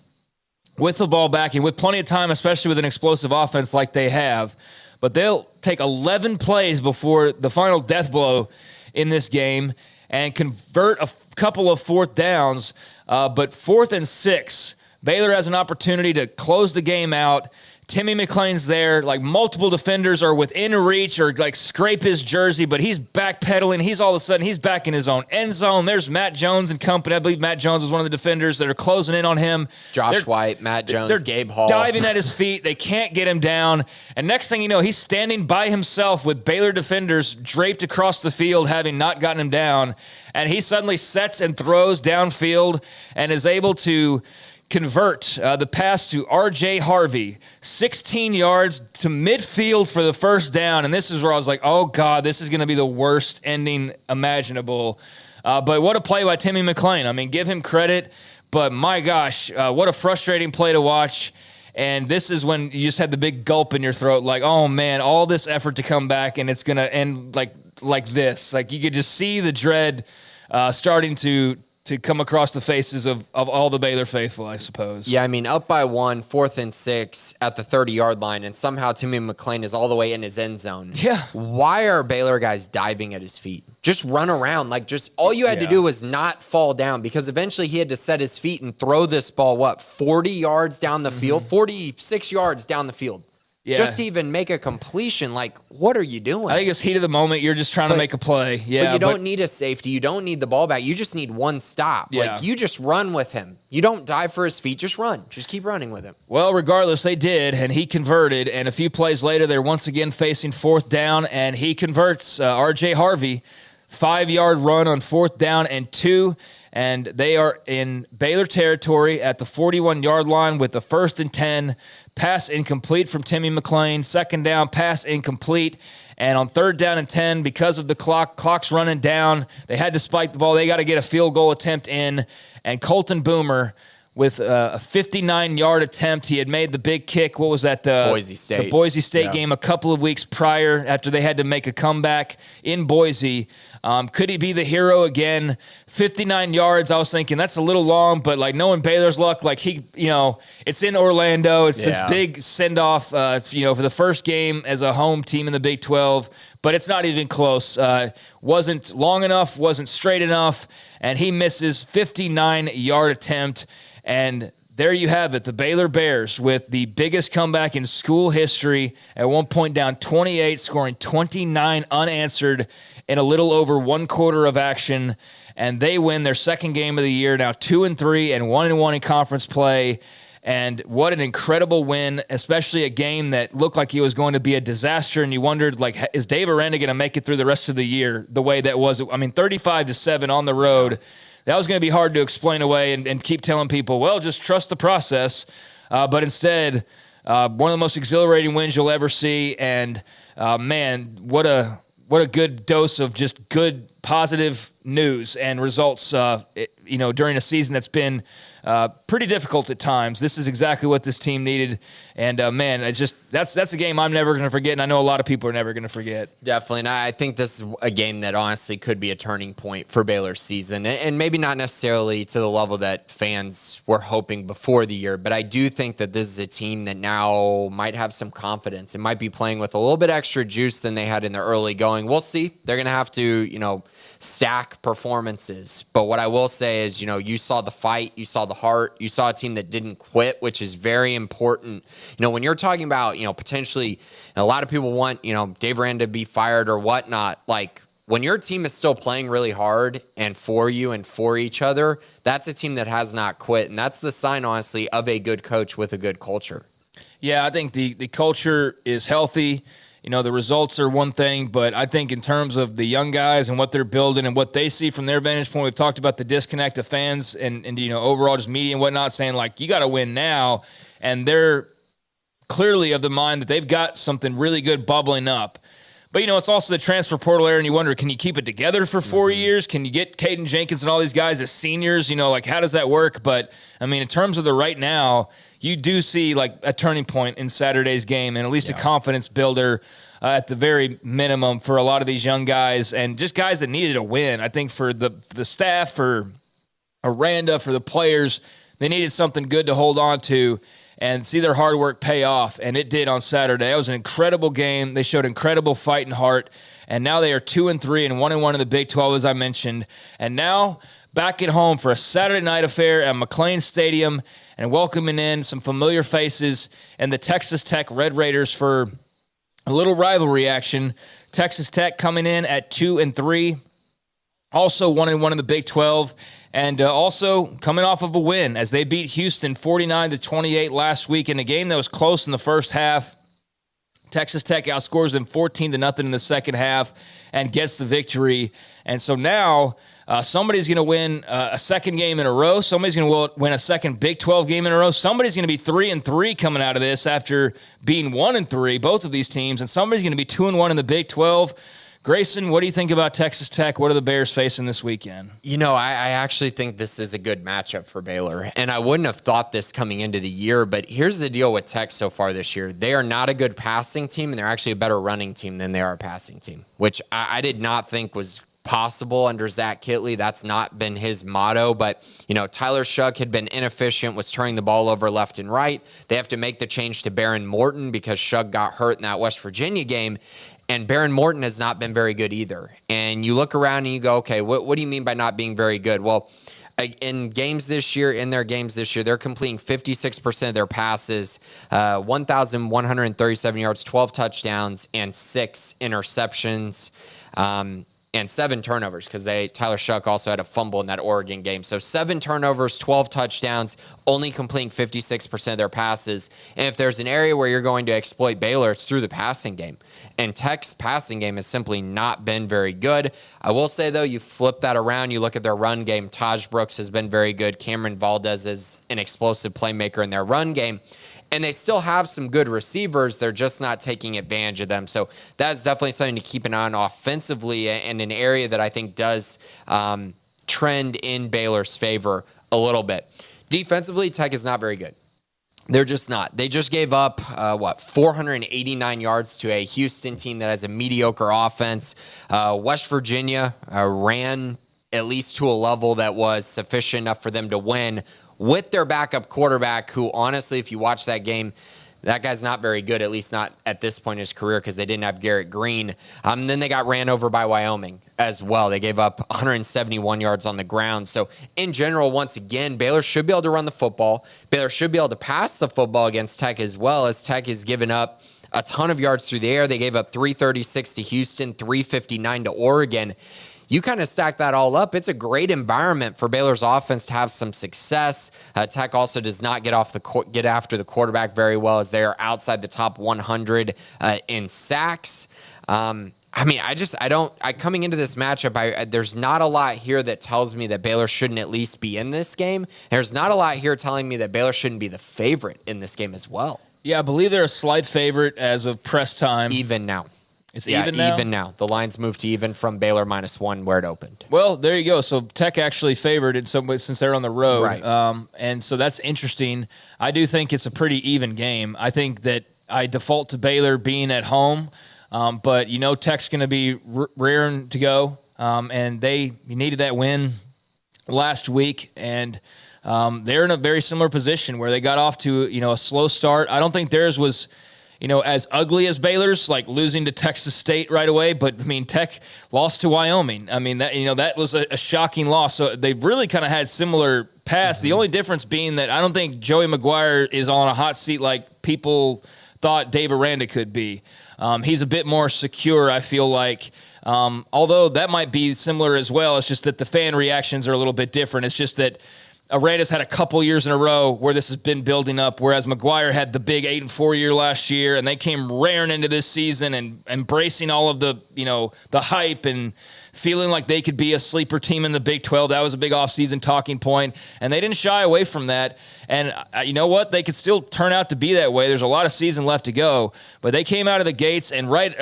with the ball back and with plenty of time, especially with an explosive offense like they have. But they'll take 11 plays before the final death blow in this game and convert a couple of fourth downs. But 4th and 6, Baylor has an opportunity to close the game out. Timmy McClain's there. Like, multiple defenders are within reach or like scrape his jersey, but he's backpedaling. He's all of a sudden, he's back in his own end zone. There's Matt Jones and company. I believe Matt Jones was one of the defenders that are closing in on him. Josh White, Matt Jones, Gabe Hall. Diving at his feet. They can't get him down. And next thing you know, he's standing by himself with Baylor defenders draped across the field, having not gotten him down. And he suddenly sets and throws downfield and is able to convert the pass to R.J. Harvey, 16 yards to midfield for the first down. And this is where I was like, oh, God, this is going to be the worst ending imaginable. But what a play by Timmy McClain. I mean, give him credit. But, my gosh, what a frustrating play to watch. And this is when you just had the big gulp in your throat, like, oh, man, all this effort to come back, and it's going to end like this. Like, you could just see the dread starting to come across the faces of all the Baylor faithful, I suppose. Yeah, I mean, up by 1, 4th and 6 at the 30-yard line, and somehow Timmy McClain is all the way in his end zone. Yeah. Why are Baylor guys diving at his feet? Just run around. Like, just all you had to do was not fall down, because eventually he had to set his feet and throw this ball, 40 yards down the field? 46 yards down the field. Yeah. Just to even make a completion. Like, what are you doing? I think it's heat of the moment. You're just trying to make a play. Yeah, but you don't need a safety. You don't need the ball back. You just need one stop. Yeah. Like, you just run with him. You don't dive for his feet. Just run. Just keep running with him. Well, regardless, they did, and he converted. And a few plays later, they're once again facing 4th down, and he converts R.J. Harvey, 5-yard run on 4th down and 2. And they are in Baylor territory at the 41-yard line with the 1st and 10. Pass incomplete from Timmy McClain. 2nd down, pass incomplete. And on 3rd down and 10, because of the clock's running down, they had to spike the ball. They got to get a field goal attempt in. And Colton Boomer with a 59-yard attempt. He had made the big kick. What was that? Boise State. The Boise State game a couple of weeks prior after they had to make a comeback in Boise. Could he be the hero again? 59 yards. I was thinking that's a little long, but like knowing Baylor's luck, like it's in Orlando. It's this big send-off, for the first game as a home team in the Big 12, but it's not even close. Wasn't long enough, wasn't straight enough, and he misses 59-yard attempt. And there you have it, the Baylor Bears with the biggest comeback in school history, at one point down 28, scoring 29 unanswered in a little over 1 quarter of action, and they win their second game of the year, now 2-3 and 1-1 in conference play. And what an incredible win, especially a game that looked like it was going to be a disaster, and you wondered, like, is Dave Aranda going to make it through the rest of the year the way that was? I mean, 35-7 on the road. That was going to be hard to explain away and keep telling people, well, just trust the process. But instead, one of the most exhilarating wins you'll ever see. And, man, what a good dose of just good, positive news and results, during a season that's been pretty difficult at times. This is exactly what this team needed. And, man, that's a game I'm never going to forget, and I know a lot of people are never going to forget. Definitely, and I think this is a game that honestly could be a turning point for Baylor's season, and maybe not necessarily to the level that fans were hoping before the year, but I do think that this is a team that now might have some confidence and might be playing with a little bit extra juice than they had in the early going. We'll see. They're going to have to, stack performances. But what I will say is, you saw the fight, you saw the heart, you saw a team that didn't quit, which is very important. When you're talking about, potentially a lot of people want, Dave Aranda to be fired or whatnot, like when your team is still playing really hard and for you and for each other, that's a team that has not quit. And that's the sign, honestly, of a good coach with a good culture. Yeah, I think the culture is healthy. The results are one thing, but I think in terms of the young guys and what they're building and what they see from their vantage point, we've talked about the disconnect of fans and overall just media and whatnot saying, like, you got to win now. And they're clearly of the mind that they've got something really good bubbling up. But, it's also the transfer portal era, and you wonder, can you keep it together for 4 years? Can you get Caden Jenkins and all these guys as seniors? How does that work? But, I mean, in terms of the right now, you do see, like, a turning point in Saturday's game and at least a confidence builder at the very minimum for a lot of these young guys and just guys that needed a win. I think for the staff, for Aranda, for the players, they needed something good to hold on to and see their hard work pay off, and it did on Saturday. It was an incredible game. They showed incredible fight and heart, and now they are 2-3 and 1-1 in the Big 12, as I mentioned. And now back at home for a Saturday night affair at McLean Stadium and welcoming in some familiar faces and the Texas Tech Red Raiders for a little rivalry action. Texas Tech coming in at 2-3, also 1-1 in the Big 12, and also coming off of a win as they beat Houston 49-28 last week in a game that was close in the first half. Texas Tech outscores them 14-0 in the second half and gets the victory. And so now somebody's going to win a second game in a row. Somebody's going to win a second Big 12 game in a row. Somebody's going to be 3-3 coming out of this after being 1-3, both of these teams. And somebody's going to be 2-1 in the Big 12. Grayson, what do you think about Texas Tech? What are the Bears facing this weekend? I actually think this is a good matchup for Baylor, and I wouldn't have thought this coming into the year, but here's the deal with Tech so far this year. They are not a good passing team, and they're actually a better running team than they are a passing team, which I did not think was possible under Zach Kitley. That's not been his motto, but Tyler Shuck had been inefficient, was turning the ball over left and right. They have to make the change to Baron Morton because Shuck got hurt in that West Virginia game. And Baron Morton has not been very good either. And you look around and you go, okay, what do you mean by not being very good? Well, in their games this year, they're completing 56% of their passes, 1,137 yards, 12 touchdowns, and 6 interceptions. And 7 turnovers because Tyler Shuck also had a fumble in that Oregon game. So 7 turnovers, 12 touchdowns, only completing 56% of their passes. And if there's an area where you're going to exploit Baylor, it's through the passing game. And Tech's passing game has simply not been very good. I will say, though, you flip that around, you look at their run game. Taj Brooks has been very good. Cameron Valdez is an explosive playmaker in their run game. And they still have some good receivers. They're just not taking advantage of them. So that's definitely something to keep an eye on offensively, and an area that I think does trend in Baylor's favor a little bit. Defensively, Tech is not very good. They're just not. They just gave up, 489 yards to a Houston team that has a mediocre offense. West Virginia ran at least to a level that was sufficient enough for them to win with their backup quarterback, who honestly, if you watch that game, that guy's not very good, at least not at this point in his career, because they didn't have Garrett Green. Then they got ran over by Wyoming as well. They gave up 171 yards on the ground. So in general, once again, Baylor should be able to run the football. Baylor should be able to pass the football against Tech as well, as Tech has given up a ton of yards through the air. They gave up 336 to Houston, 359 to Oregon. You kind of stack that all up. It's a great environment for Baylor's offense to have some success. Tech also does not get after the quarterback very well, as they are outside the top 100 in sacks. Coming into this matchup, there's not a lot here that tells me that Baylor shouldn't at least be in this game. There's not a lot here telling me that Baylor shouldn't be the favorite in this game as well. Yeah, I believe they're a slight favorite as of press time. Even now. It's even now? Even now. The line's moved to even from Baylor -1 where it opened. Well, there you go. So Tech actually favored in some way since they're on the road. Right. And so that's interesting. I do think it's a pretty even game. I think that I default to Baylor being at home, but Tech's going to be raring to go, and you needed that win last week, and they're in a very similar position where they got off to a slow start. I don't think theirs was as ugly as Baylor's, like losing to Texas State right away. But Tech lost to Wyoming. That was a shocking loss. So they've really kind of had similar paths. Mm-hmm. The only difference being that I don't think Joey McGuire is on a hot seat like people thought Dave Aranda could be. He's a bit more secure, I feel like. Although that might be similar as well. It's just that the fan reactions are a little bit different. It's just that Aranda's had a couple years in a row where this has been building up, whereas McGuire had the big 8-4 year last year, and they came raring into this season and embracing all of the hype and feeling like they could be a sleeper team in the Big 12. That was a big offseason talking point, and they didn't shy away from that. And you know what? They could still turn out to be that way. There's a lot of season left to go, but they came out of the gates and right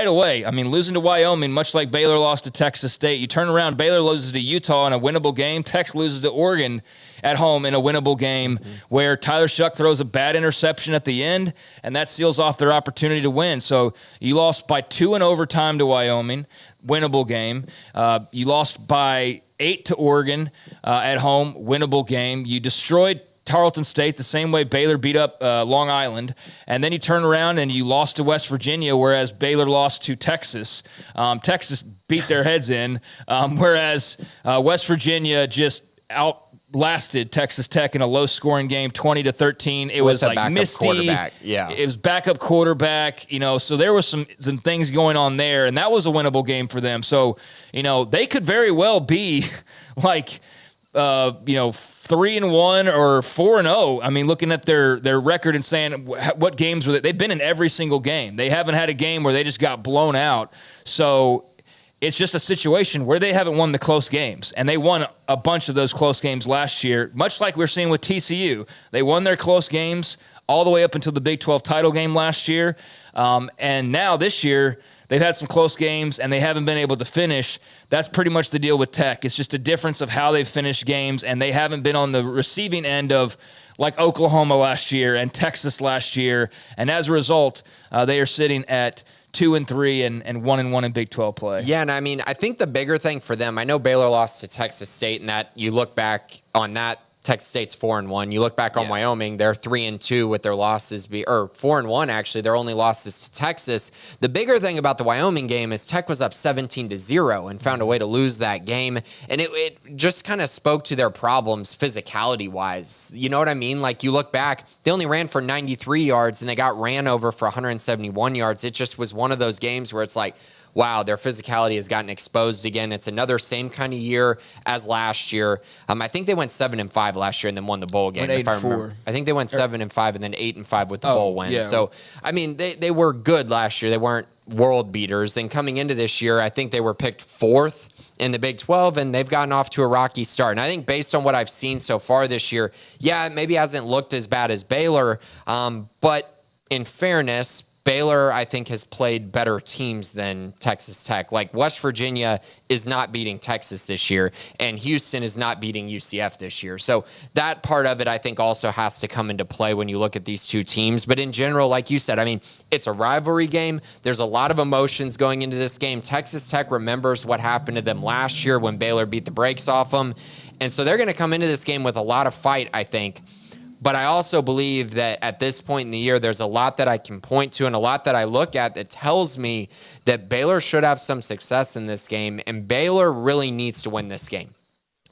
away, losing to Wyoming, much like Baylor lost to Texas State. You turn around, Baylor loses to Utah in a winnable game. Tech loses to Oregon at home in a winnable game where Tyler Shuck throws a bad interception at the end, and that seals off their opportunity to win. So you lost by 2 in overtime to Wyoming, winnable game. You lost by 8 to Oregon at home, winnable game. You destroyed Tarleton State the same way Baylor beat up Long Island, and then you turn around and you lost to West Virginia, whereas Baylor lost to Texas. Texas beat their heads in, whereas West Virginia just outlasted Texas Tech in a low-scoring game, 20-13. It was like misty. Yeah, it was backup quarterback. So there was some things going on there, and that was a winnable game for them. So they could very well be like 3-1 or 4-0. I mean, looking at their record and saying what games were they? They've been in every single game. They haven't had a game where they just got blown out. So it's just a situation where they haven't won the close games, and they won a bunch of those close games last year, much like we're seeing with TCU. They won their close games all the way up until the Big 12 title game last year, and now this year they've had some close games, and they haven't been able to finish. That's pretty much the deal with Tech. It's just a difference of how they've finished games, and they haven't been on the receiving end of like Oklahoma last year and Texas last year. And as a result, they are sitting at 2-3 and 1-1 in Big 12 play. Yeah, and I mean, I think the bigger thing for them, I know Baylor lost to Texas State, and that you look back on that, Texas State's 4-1. You look back on Wyoming, they're 3-2 with their losses, or 4-1 actually. Their only losses to Texas. The bigger thing about the Wyoming game is Tech was up 17-0 and found a way to lose that game, and it just kind of spoke to their problems physicality wise. You know what I mean? Like you look back, they only ran for 93 yards and they got ran over for 171 yards. It just was one of those games where it's like, wow, their physicality has gotten exposed again. It's another same kind of year as last year. I think they went 7-5 last year and then won the bowl game. If I remember, I think they went 7-5 and then 8-5 with the bowl win. Yeah. So, I mean, they were good last year. They weren't world beaters. And coming into this year, I think they were picked 4th in the Big 12, and they've gotten off to a rocky start. And I think based on what I've seen so far this year, yeah, it maybe hasn't looked as bad as Baylor, but in fairness, Baylor, I think, has played better teams than Texas Tech. Like West Virginia is not beating Texas this year, and Houston is not beating UCF this year. So that part of it, I think, also has to come into play when you look at these two teams. But in general, like you said, I mean, it's a rivalry game. There's a lot of emotions going into this game. Texas Tech remembers what happened to them last year when Baylor beat the brakes off them. And so they're going to come into this game with a lot of fight, I think. But I also believe that at this point in the year, there's a lot that I can point to and a lot that I look at that tells me that Baylor should have some success in this game, and Baylor really needs to win this game.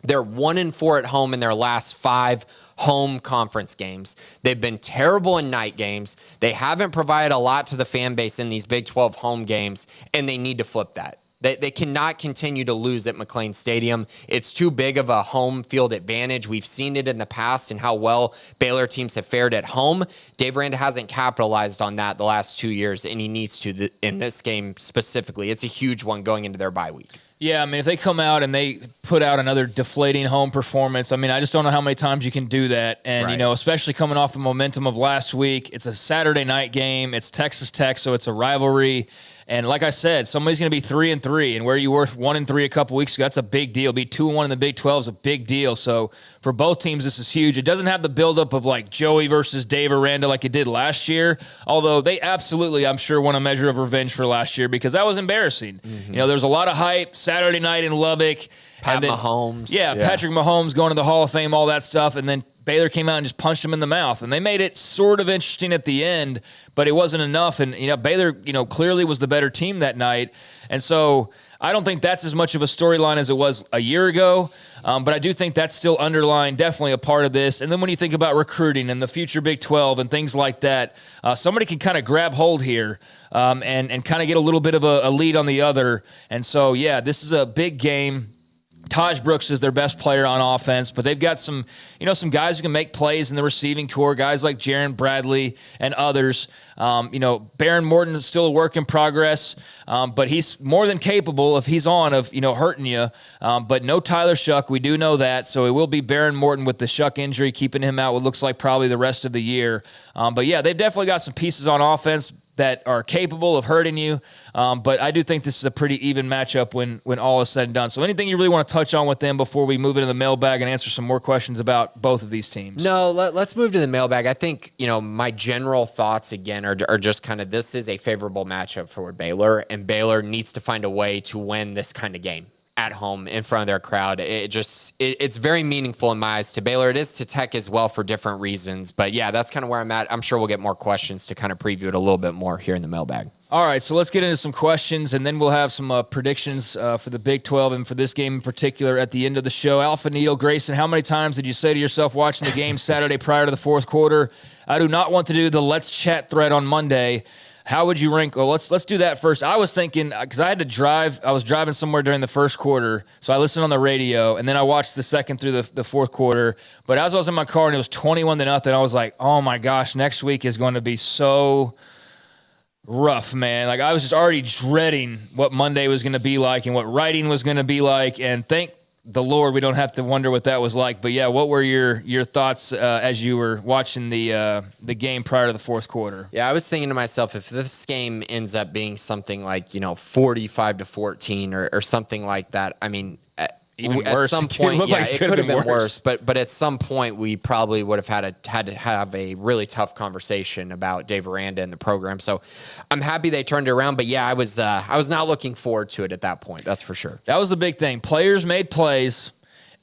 They're 1-4 at home in their last 5 home conference games. They've been terrible in night games. They haven't provided a lot to the fan base in these Big 12 home games, and they need to flip that. They cannot continue to lose at McLean Stadium. It's too big of a home field advantage. We've seen it in the past and how well Baylor teams have fared at home. Dave Aranda hasn't capitalized on that the last 2 years, and he needs to in this game specifically. It's a huge one going into their bye week. Yeah, I mean, if they come out and they put out another deflating home performance, I mean, I just don't know how many times you can do that. And, Right. Especially coming off the momentum of last week, it's a Saturday night game. It's Texas Tech, so it's a rivalry. And like I said, somebody's going to be 3-3, and where you were 1-3 a couple weeks ago, that's a big deal. Be 2-1 in the Big 12 is a big deal. So for both teams, this is huge. It doesn't have the buildup of like Joey versus Dave Aranda like it did last year, although they absolutely, I'm sure, want a measure of revenge for last year because that was embarrassing. Mm-hmm. There's a lot of hype Saturday night in Lubbock. Mahomes. Yeah, Patrick Mahomes going to the Hall of Fame, all that stuff, and then Baylor came out and just punched him in the mouth, and they made it sort of interesting at the end, but it wasn't enough. And Baylor, clearly was the better team that night, and so I don't think that's as much of a storyline as it was a year ago. But I do think that's still underlying, definitely a part of this. And then when you think about recruiting and the future Big 12 and things like that, somebody can kind of grab hold here and kind of get a little bit of a lead on the other. And so, yeah, this is a big game. Taj Brooks is their best player on offense, but they've got some guys who can make plays in the receiving core, guys like Jaron Bradley and others. Baron Morton is still a work in progress, but he's more than capable if he's on of hurting you. But no Tyler Shuck, we do know that, so it will be Baron Morton with the Shuck injury, keeping him out what looks like probably the rest of the year. But yeah, they've definitely got some pieces on offense that are capable of hurting you. But I do think this is a pretty even matchup when all is said and done. So anything you really want to touch on with them before we move into the mailbag and answer some more questions about both of these teams? No, let's move to the mailbag. I think, my general thoughts, again, are just kind of this is a favorable matchup for Baylor, and Baylor needs to find a way to win this kind of game at home in front of their crowd. It's very meaningful in my eyes to Baylor. It is to Tech as well for different reasons. But yeah, that's kind of where I'm at. I'm sure we'll get more questions to kind of preview it a little bit more here in the mailbag. All right, so let's get into some questions, and then we'll have some predictions for the Big 12 and for this game in particular at the end of the show. Alpha Needle, Grayson, how many times did you say to yourself watching the game Saturday prior to the fourth quarter, I do not want to do the Let's Chat thread on Monday? How would you rank? Well, let's do that first. I was thinking, because I had to drive. I was driving somewhere during the first quarter, so I listened on the radio, and then I watched the second through the fourth quarter. But as I was in my car and it was 21-0, I was like, oh my gosh, next week is going to be so rough, man. Like, I was just already dreading what Monday was going to be like and what writing was going to be like. And thank the Lord we don't have to wonder what that was like. But yeah, what were your thoughts as you were watching the game prior to the fourth quarter? Yeah, I was thinking to myself, if this game ends up being something like 45-14 or something like that, I mean, even at worse. some point, It could have been worse. But at some point, we probably would have had to have a really tough conversation about Dave Aranda and the program. So I'm happy they turned it around. But yeah, I was not looking forward to it at that point. That's for sure. That was the big thing. Players made plays,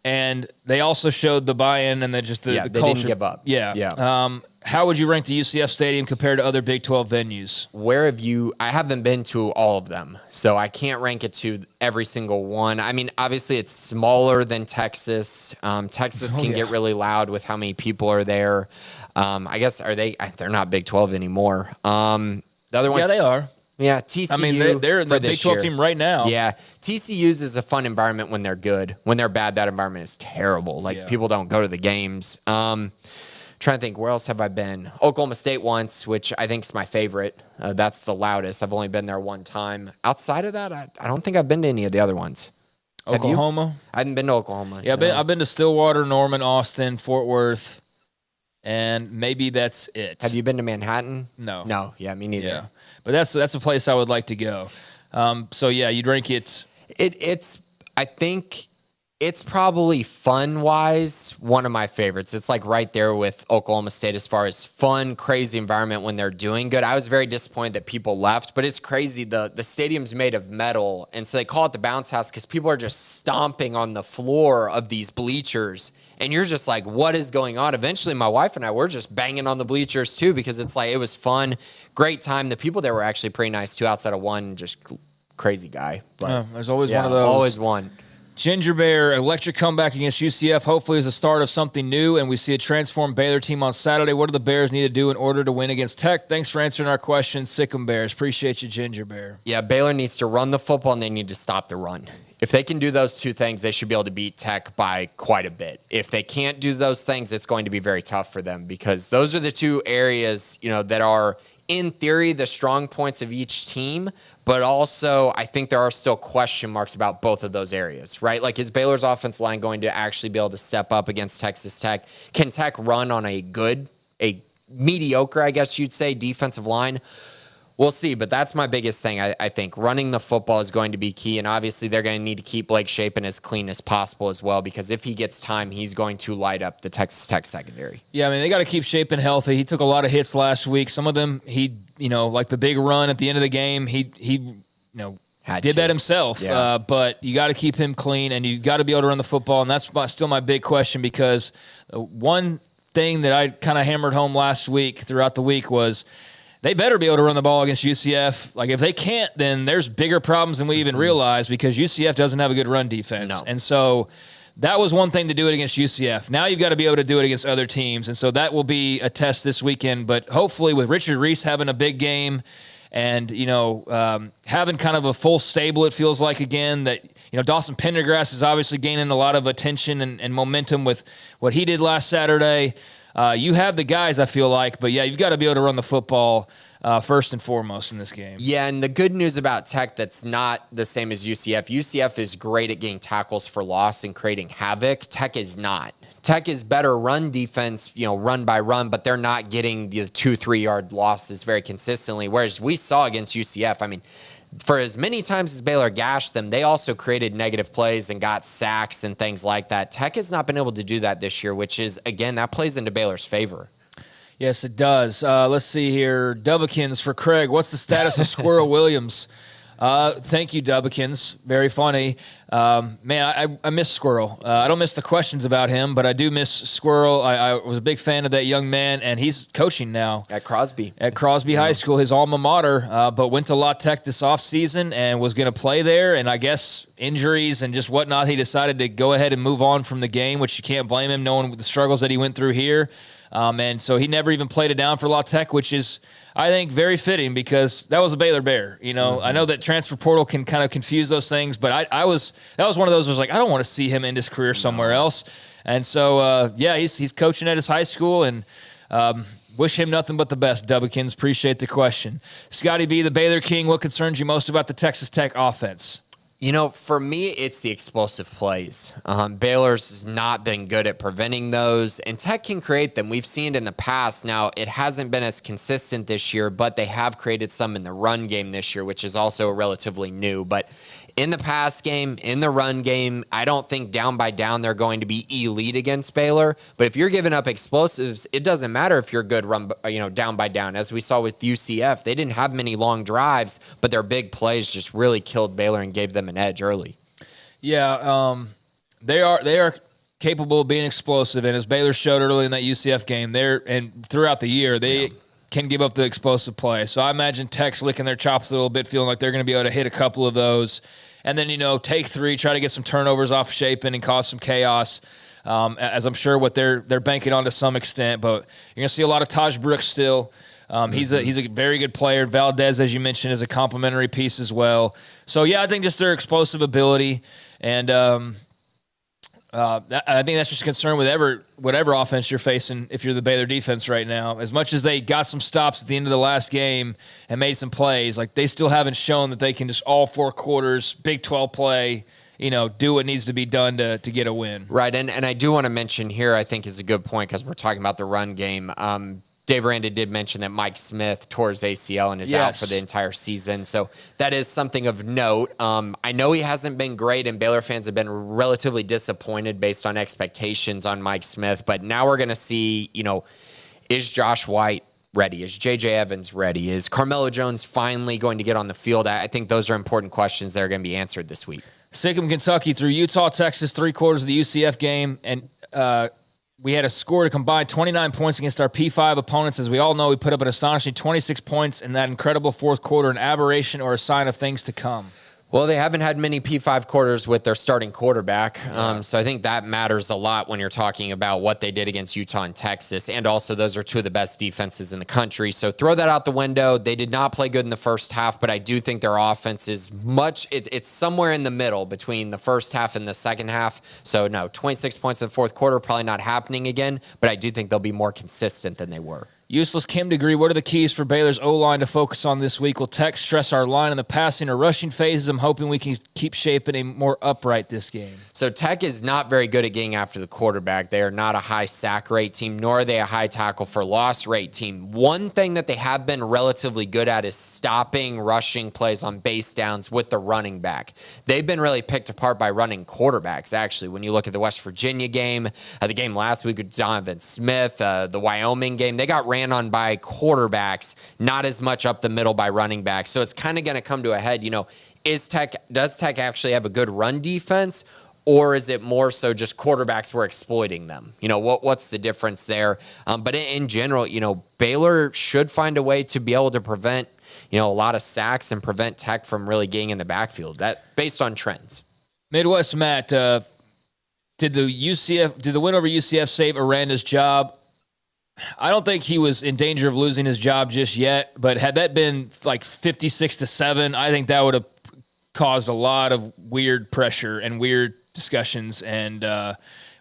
and they also showed the buy-in and the culture. They didn't give up. Yeah. How would you rank the UCF Stadium compared to other Big 12 venues? Where have you – I haven't been to all of them, so I can't rank it to every single one. I mean, obviously it's smaller than Texas. Texas can get really loud with how many people are there. I guess they're not Big 12 anymore. The other ones – yeah, they are. Yeah, TCU. I mean, they're in the Big 12 team right now. Yeah, TCU's is a fun environment when they're good. When they're bad, that environment is terrible. People don't go to the games. Trying to think, where else have I been? Oklahoma State once, which I think is my favorite. That's the loudest. I've only been there one time. Outside of that, I don't think I've been to any of the other ones. Oklahoma? I haven't been to Oklahoma. Yeah, I've been to Stillwater, Norman, Austin, Fort Worth, and maybe that's it. Have you been to Manhattan? No. No, yeah, me neither. Yeah, but that's a place I would like to go. So yeah, you'd rank it. I think it's probably fun-wise one of my favorites. It's like right there with Oklahoma State as far as fun, crazy environment when they're doing good. I was very disappointed that people left, but it's crazy. The stadium's made of metal, and so they call it the bounce house because people are just stomping on the floor of these bleachers, and you're just like, what is going on? Eventually, my wife and I were just banging on the bleachers too because it's like it was fun, great time. The people there were actually pretty nice too, outside of one just crazy guy. But there's always one of those. Always one. Ginger Bear, electric comeback against UCF, hopefully is the start of something new, and we see a transformed Baylor team on Saturday. What do the Bears need to do in order to win against Tech? Thanks for answering our questions, Sick'em Bears. Appreciate you, Ginger Bear. Yeah, Baylor needs to run the football, and they need to stop the run. If they can do those two things, they should be able to beat Tech by quite a bit. If they can't do those things, it's going to be very tough for them because those are the two areas, that are, in theory, the strong points of each team, but also I think there are still question marks about both of those areas, right? Like, is Baylor's offensive line going to actually be able to step up against Texas Tech? Can Tech run on a mediocre, I guess you'd say, defensive line? We'll see, but that's my biggest thing. I think running the football is going to be key, and obviously they're going to need to keep Blake Shapen as clean as possible as well, because if he gets time, he's going to light up the Texas Tech secondary. Yeah, I mean, they got to keep Shapen healthy. He took a lot of hits last week. Some of them, like the big run at the end of the game, he did that himself. Yeah. But you got to keep him clean, and you got to be able to run the football, and that's still my big question, because one thing that I kind of hammered home last week throughout the week was they better be able to run the ball against UCF. Like, if they can't, then there's bigger problems than we even realize, because UCF doesn't have a good run defense. No. And so that was one thing to do it against UCF. Now you've got to be able to do it against other teams. And so that will be a test this weekend. But hopefully with Richard Reese having a big game and, having kind of a full stable, it feels like, again, that, Dawson Pendergrass is obviously gaining a lot of attention and momentum with what he did last Saturday. You have the guys, I feel like, but yeah, you've got to be able to run the football first and foremost in this game. Yeah, and the good news about Tech that's not the same as UCF. UCF is great at getting tackles for loss and creating havoc. Tech is not. Tech is better run defense, run by run, but they're not getting the 2-3 yard losses very consistently. Whereas we saw against UCF, I mean, for as many times as Baylor gashed them, they also created negative plays and got sacks and things like that. Tech has not been able to do that this year, which is, again, that plays into Baylor's favor. Yes, it does. Let's see here. Dubbikins for Craig. What's the status of Squirrel Williams? Thank you, Dubbikins. Very funny. Man, I miss Squirrel. I don't miss the questions about him, but I do miss Squirrel. I was a big fan of that young man, and he's coaching now. At Crosby. High School, his alma mater, but went to La Tech this offseason and was going to play there, and I guess injuries and just whatnot, he decided to go ahead and move on from the game, which you can't blame him knowing the struggles that he went through here. And so he never even played it down for La Tech, which is, I think, very fitting because that was a Baylor Bear. I know that transfer portal can kind of confuse those things, but that was one of those. I was like, I don't want to see him end his career somewhere else. And so, he's coaching at his high school, and wish him nothing but the best. Dubbikins, appreciate the question. Scotty B, the Baylor King, what concerns you most about the Texas Tech offense? For me, it's the explosive plays. Baylor's has not been good at preventing those, and Tech can create them. We've seen it in the past. Now, it hasn't been as consistent this year, but they have created some in the run game this year, which is also relatively new. But in the pass game, in the run game, I don't think down by down they're going to be elite against Baylor. But if you're giving up explosives, it doesn't matter if you're good down by down. As we saw with UCF, they didn't have many long drives, but their big plays just really killed Baylor and gave them an edge early. Yeah, they are capable of being explosive, and as Baylor showed early in that UCF game, and throughout the year, they can give up the explosive play. So I imagine Tech's licking their chops a little bit, feeling like they're going to be able to hit a couple of those. And then, take 3, try to get some turnovers off Shapen and cause some chaos, as I'm sure what they're banking on to some extent. But you're going to see a lot of Taj Brooks still. He's a very good player. Valdez, as you mentioned, is a complimentary piece as well. So, I think just their explosive ability. And I think that's just a concern with whatever offense you're facing if you're the Baylor defense right now. As much as they got some stops at the end of the last game and made some plays, like they still haven't shown that they can just all 4 quarters, Big 12 play, do what needs to be done to get a win. Right, and I do want to mention here, I think is a good point because we're talking about the run game. Dave Aranda did mention that Mike Smith tore his ACL and is out for the entire season. So that is something of note. I know he hasn't been great, and Baylor fans have been relatively disappointed based on expectations on Mike Smith. But now we're going to see, is Josh White ready? Is J.J. Evans ready? Is Carmelo Jones finally going to get on the field? I think those are important questions that are going to be answered this week. Sikkim, Kentucky through Utah, Texas, 3 quarters of the UCF game, and we had a score to combine 29 points against our P5 opponents. As we all know, we put up an astonishing 26 points in that incredible fourth quarter, an aberration or a sign of things to come. Well, they haven't had many P5 quarters with their starting quarterback, so I think that matters a lot when you're talking about what they did against Utah and Texas, and also those are 2 of the best defenses in the country. So throw that out the window. They did not play good in the first half, but I do think their offense is it's somewhere in the middle between the first half and the second half. So no, 26 points in the fourth quarter, probably not happening again, but I do think they'll be more consistent than they were. Useless Kim Degree, what are the keys for Baylor's O-line to focus on this week? Will Tech stress our line in the passing or rushing phases? I'm hoping we can keep shaping a more upright this game. So Tech is not very good at getting after the quarterback. They are not a high sack rate team, nor are they a high tackle for loss rate team. One thing that they have been relatively good at is stopping rushing plays on base downs with the running back. They've been really picked apart by running quarterbacks, actually. When you look at the West Virginia game, the game last week with Donovan Smith, the Wyoming game, they got ran on by quarterbacks, not as much up the middle by running backs. So it's kind of going to come to a head. Does Tech actually have a good run defense, or is it more so just quarterbacks were exploiting them? What's the difference there? But in general, Baylor should find a way to be able to prevent, a lot of sacks and prevent Tech from really getting in the backfield. That based on trends. Midwest Matt, did the win over UCF save Aranda's job? I don't think he was in danger of losing his job just yet, but had that been like 56-7, I think that would have caused a lot of weird pressure and weird discussions and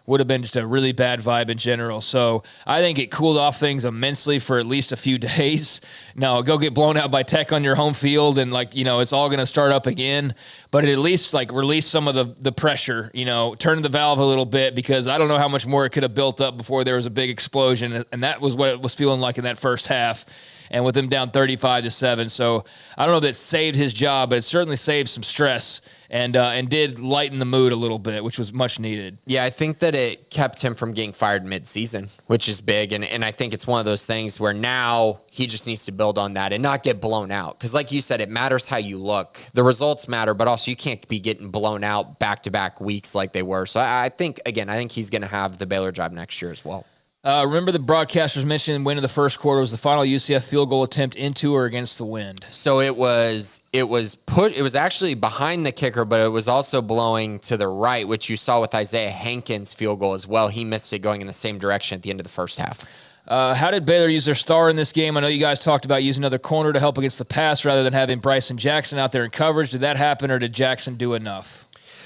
would have been just a really bad vibe in general. So I think it cooled off things immensely for at least a few days. Now, go get blown out by Tech on your home field and it's all going to start up again. But it at least release some of the pressure, turn the valve a little bit, because I don't know how much more it could have built up before there was a big explosion. And that was what it was feeling like in that first half. and with them down 35-7. So I don't know if that saved his job, but it certainly saved some stress and did lighten the mood a little bit, which was much needed. Yeah, I think that it kept him from getting fired mid-season, which is big. And I think it's one of those things where now he just needs to build on that and not get blown out. Because like you said, it matters how you look. The results matter, but also you can't be getting blown out back-to-back weeks like they were. So I think he's going to have the Baylor job next year as well. Remember the broadcasters mentioned win of the first quarter was the final UCF field goal attempt into or against the wind. So it was actually behind the kicker, but it was also blowing to the right, which you saw with Isaiah Hankins' field goal as well. He missed it going in the same direction at the end of the first half. How did Baylor use their star in this game? I know you guys talked about using another corner to help against the pass rather than having Bryson Jackson out there in coverage. Did that happen, or did Jackson do enough?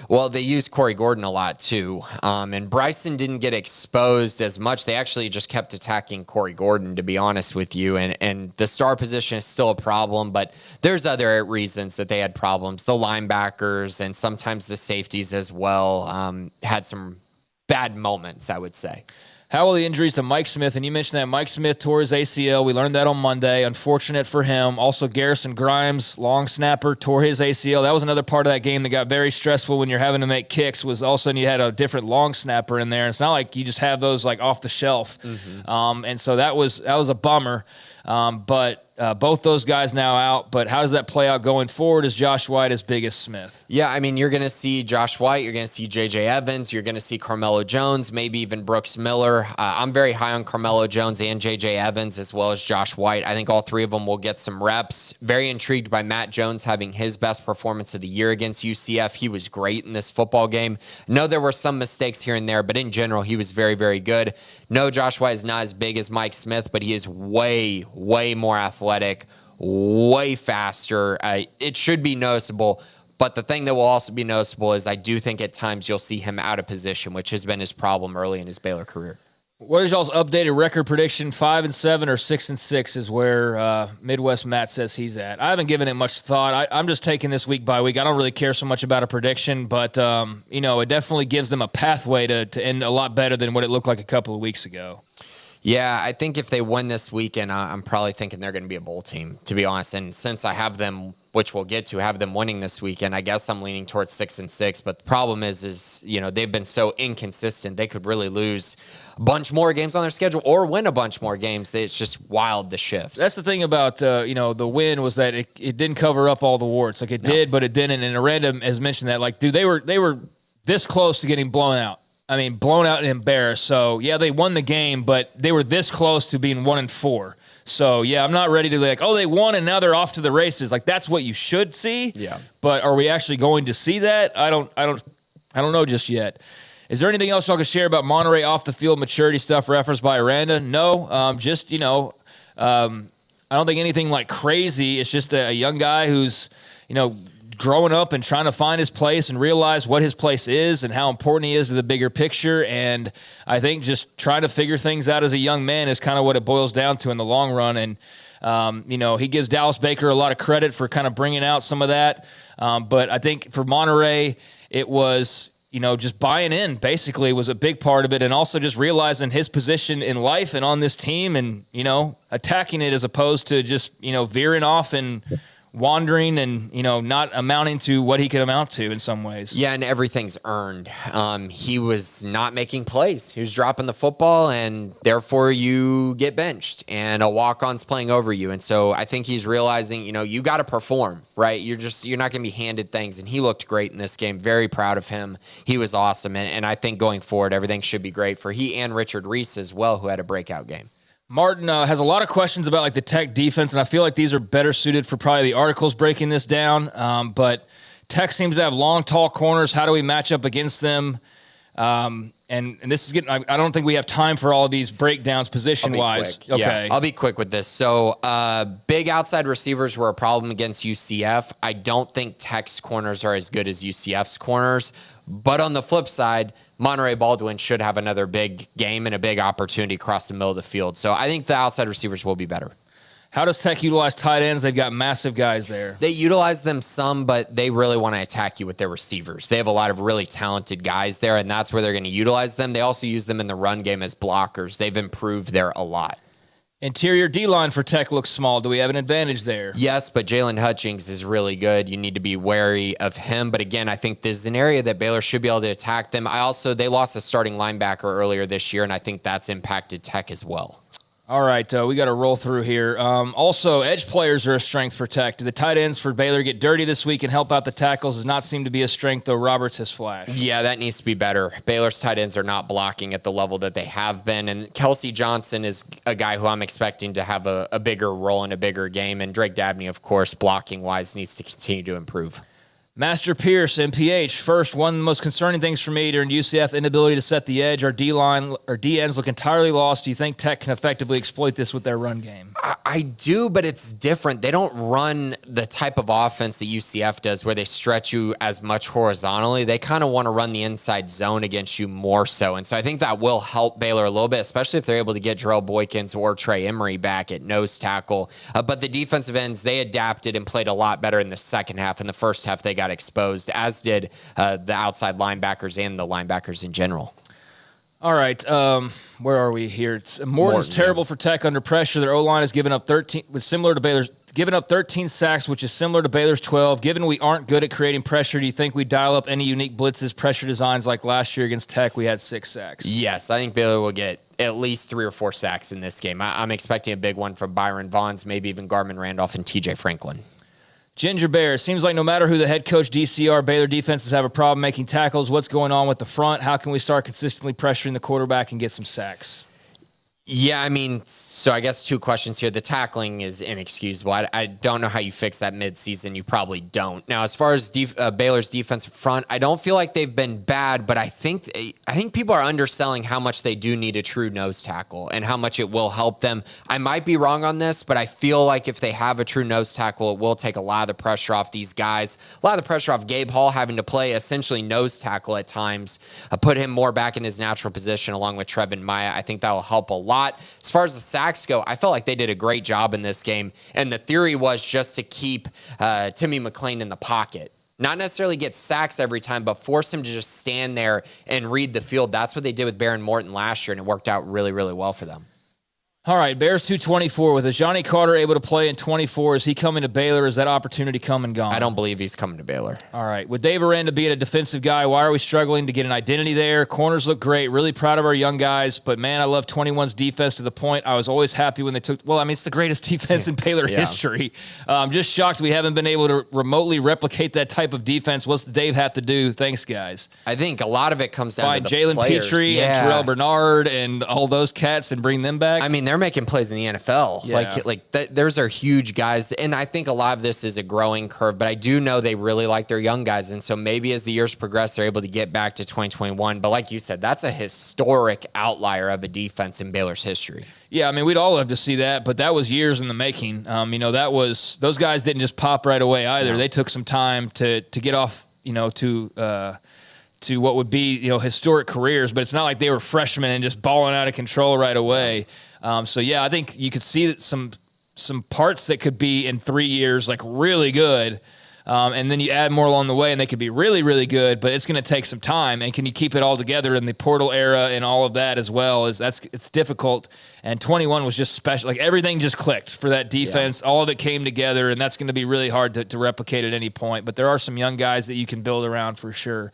Well, they used Corey Gordon a lot, too. And Bryson didn't get exposed as much. They actually just kept attacking Corey Gordon, to be honest with you. And the star position is still a problem, but there's other reasons that they had problems. The linebackers and sometimes the safeties as well had some bad moments, I would say. How will the injuries to Mike Smith, and you mentioned that Mike Smith tore his ACL. We learned that on Monday. Unfortunate for him. Also, Garrison Grimes, long snapper, tore his ACL. That was another part of that game that got very stressful when you're having to make kicks, was all of a sudden you had a different long snapper in there. And it's not like you just have those like off the shelf. Mm-hmm. And so that was a bummer. But both those guys now out. But how does that play out going forward? Is Josh White as big as Smith? Yeah, I mean, you're going to see Josh White. You're going to see J.J. Evans. You're going to see Carmelo Jones, maybe even Brooks Miller. I'm very high on Carmelo Jones and J.J. Evans as well as Josh White. I think all three of them will get some reps. Very intrigued by Matt Jones having his best performance of the year against UCF. He was great in this football game. No, there were some mistakes here and there, but in general, he was very, very good. No, Josh White is not as big as Mike Smith, but he is way, way more athletic, way faster. It should be noticeable. But the thing that will also be noticeable is I do think at times you'll see him out of position, which has been his problem early in his Baylor career. What is y'all's updated record prediction? 5-7 or 6-6 is where Midwest Matt says he's at. I haven't given it much thought. I'm just taking this week by week. I don't really care so much about a prediction, but it definitely gives them a pathway to end a lot better than what it looked like a couple of weeks ago. Yeah, I think if they win this weekend, I'm probably thinking they're going to be a bowl team, to be honest. And since I have them, which we'll get to, have them winning this weekend, I guess I'm leaning towards 6-6. But the problem is they've been so inconsistent. They could really lose a bunch more games on their schedule or win a bunch more games. It's just wild, the shifts. That's the thing about the win was that it didn't cover up all the warts. Like it did, but it didn't. And Aranda has mentioned that. Like, dude, they were this close to getting blown out. I mean, blown out and embarrassed. So, yeah, they won the game, but they were this close to being 1-4. So, yeah, I'm not ready to they won and now they're off to the races. Like, that's what you should see. Yeah. But are we actually going to see that? I don't know just yet. Is there anything else y'all can share about Monterey off the field maturity stuff referenced by Aranda? No. I don't think anything like crazy. It's just a young guy who's, growing up and trying to find his place and realize what his place is and how important he is to the bigger picture. And I think just trying to figure things out as a young man is kind of what it boils down to in the long run. And, he gives Dallas Baker a lot of credit for kind of bringing out some of that. But I think for Monterey, it was, just buying in basically was a big part of it. And also just realizing his position in life and on this team and, attacking it as opposed to just, veering off and wandering and, not amounting to what he could amount to in some ways. Yeah, and everything's earned. He was not making plays. He was dropping the football, and therefore you get benched, and a walk-on's playing over you. And so I think he's realizing, you got to perform, right? You're not going to be handed things, and he looked great in this game. Very proud of him. He was awesome, and I think going forward, everything should be great for he and Richard Reese as well, who had a breakout game. Martin has a lot of questions about the Tech defense, and I feel like these are better suited for probably the articles breaking this down. But Tech seems to have long, tall corners. How do we match up against them? And this is I don't think we have time for all of these breakdowns position-wise. Okay. Yeah, I'll be quick with this. So big outside receivers were a problem against UCF. I don't think Tech's corners are as good as UCF's corners. But on the flip side, Monterey Baldwin should have another big game and a big opportunity across the middle of the field. So I think the outside receivers will be better. How does Tech utilize tight ends? They've got massive guys there. They utilize them some, but they really want to attack you with their receivers. They have a lot of really talented guys there, and that's where they're going to utilize them. They also use them in the run game as blockers. They've improved there a lot. Interior D-line for Tech looks small. Do we have an advantage there? Yes, but Jalen Hutchings is really good. You need to be wary of him. But again, I think this is an area that Baylor should be able to attack them. They lost a starting linebacker earlier this year, and I think that's impacted Tech as well. All right, we got to roll through here. Also, edge players are a strength for Tech. Do the tight ends for Baylor get dirty this week and help out the tackles? Does not seem to be a strength, though Roberts has flashed. Yeah, that needs to be better. Baylor's tight ends are not blocking at the level that they have been, and Kelsey Johnson is a guy who I'm expecting to have a bigger role in a bigger game, and Drake Dabney, of course, blocking-wise, needs to continue to improve. Master Pierce, MPH. First, one of the most concerning things for me during UCF, inability to set the edge. Our D-line, or D-ends look entirely lost. Do you think Tech can effectively exploit this with their run game? I do, but it's different. They don't run the type of offense that UCF does where they stretch you as much horizontally. They kind of want to run the inside zone against you more so. And so I think that will help Baylor a little bit, especially if they're able to get Jarrell Boykins or Trey Emery back at nose tackle. But the defensive ends, they adapted and played a lot better in the second half. In the first half, they got exposed, as did the outside linebackers and the linebackers in general. All right, where are we here? Morton's terrible for Tech under pressure. Their O-line has given up 13, similar to Baylor's, given up 13 sacks, which is similar to Baylor's 12. Given we aren't good at creating pressure, do you think we dial up any unique blitzes, pressure designs like last year against Tech? We had 6 sacks. Yes, I think Baylor will get at least 3 or 4 sacks in this game. I'm expecting a big one from Byron Vaughns, maybe even Garmin Randolph and TJ Franklin. Ginger Bear, seems like no matter who the head coach DCR, Baylor defenses have a problem making tackles. What's going on with the front? How can we start consistently pressuring the quarterback and get some sacks? Yeah, I mean, so I guess 2 questions here. The tackling is inexcusable. I don't know how you fix that midseason. You probably don't. Now, as far as Baylor's defensive front, I don't feel like they've been bad, but I think people are underselling how much they do need a true nose tackle and how much it will help them. I might be wrong on this, but I feel like if they have a true nose tackle, it will take a lot of the pressure off these guys, a lot of the pressure off Gabe Hall having to play essentially nose tackle at times, put him more back in his natural position along with Trevin Maya. I think that will help a lot. As far as the sacks go, I felt like they did a great job in this game. And the theory was just to keep Timmy McClain in the pocket. Not necessarily get sacks every time, but force him to just stand there and read the field. That's what they did with Baron Morton last year, and it worked out really, really well for them. All right, Bears 224. With Johnny Carter able to play in 24, is he coming to Baylor? Is that opportunity come and gone? I don't believe he's coming to Baylor. All right. With Dave Aranda being a defensive guy, why are we struggling to get an identity there? Corners look great. Really proud of our young guys. But, man, I love 21's defense to the point I was always happy when they took – well, I mean, it's the greatest defense in Baylor history. I'm just shocked we haven't been able to remotely replicate that type of defense. What's Dave have to do? Thanks, guys. I think a lot of it comes down Find to the Jalen players. Petrie and Terrell Bernard and all those cats and bring them back. I mean, they're making plays in the NFL. Yeah. Those are huge guys. And I think a lot of this is a growing curve, but I do know they really like their young guys. And so maybe as the years progress, they're able to get back to 2021. But like you said, that's a historic outlier of a defense in Baylor's history. Yeah, I mean, we'd all love to see that, but that was years in the making. Those guys didn't just pop right away either. No. They took some time to get off, to what would be, historic careers, but it's not like they were freshmen and just balling out of control right away. I think you could see that some parts that could be in 3 years, like really good. And then you add more along the way and they could be really, really good, but it's going to take some time. And can you keep it all together in the portal era and all of that as well? It's difficult. And 21 was just special. Like everything just clicked for that defense. Yeah. All of it came together, and that's going to be really hard to replicate at any point. But there are some young guys that you can build around for sure.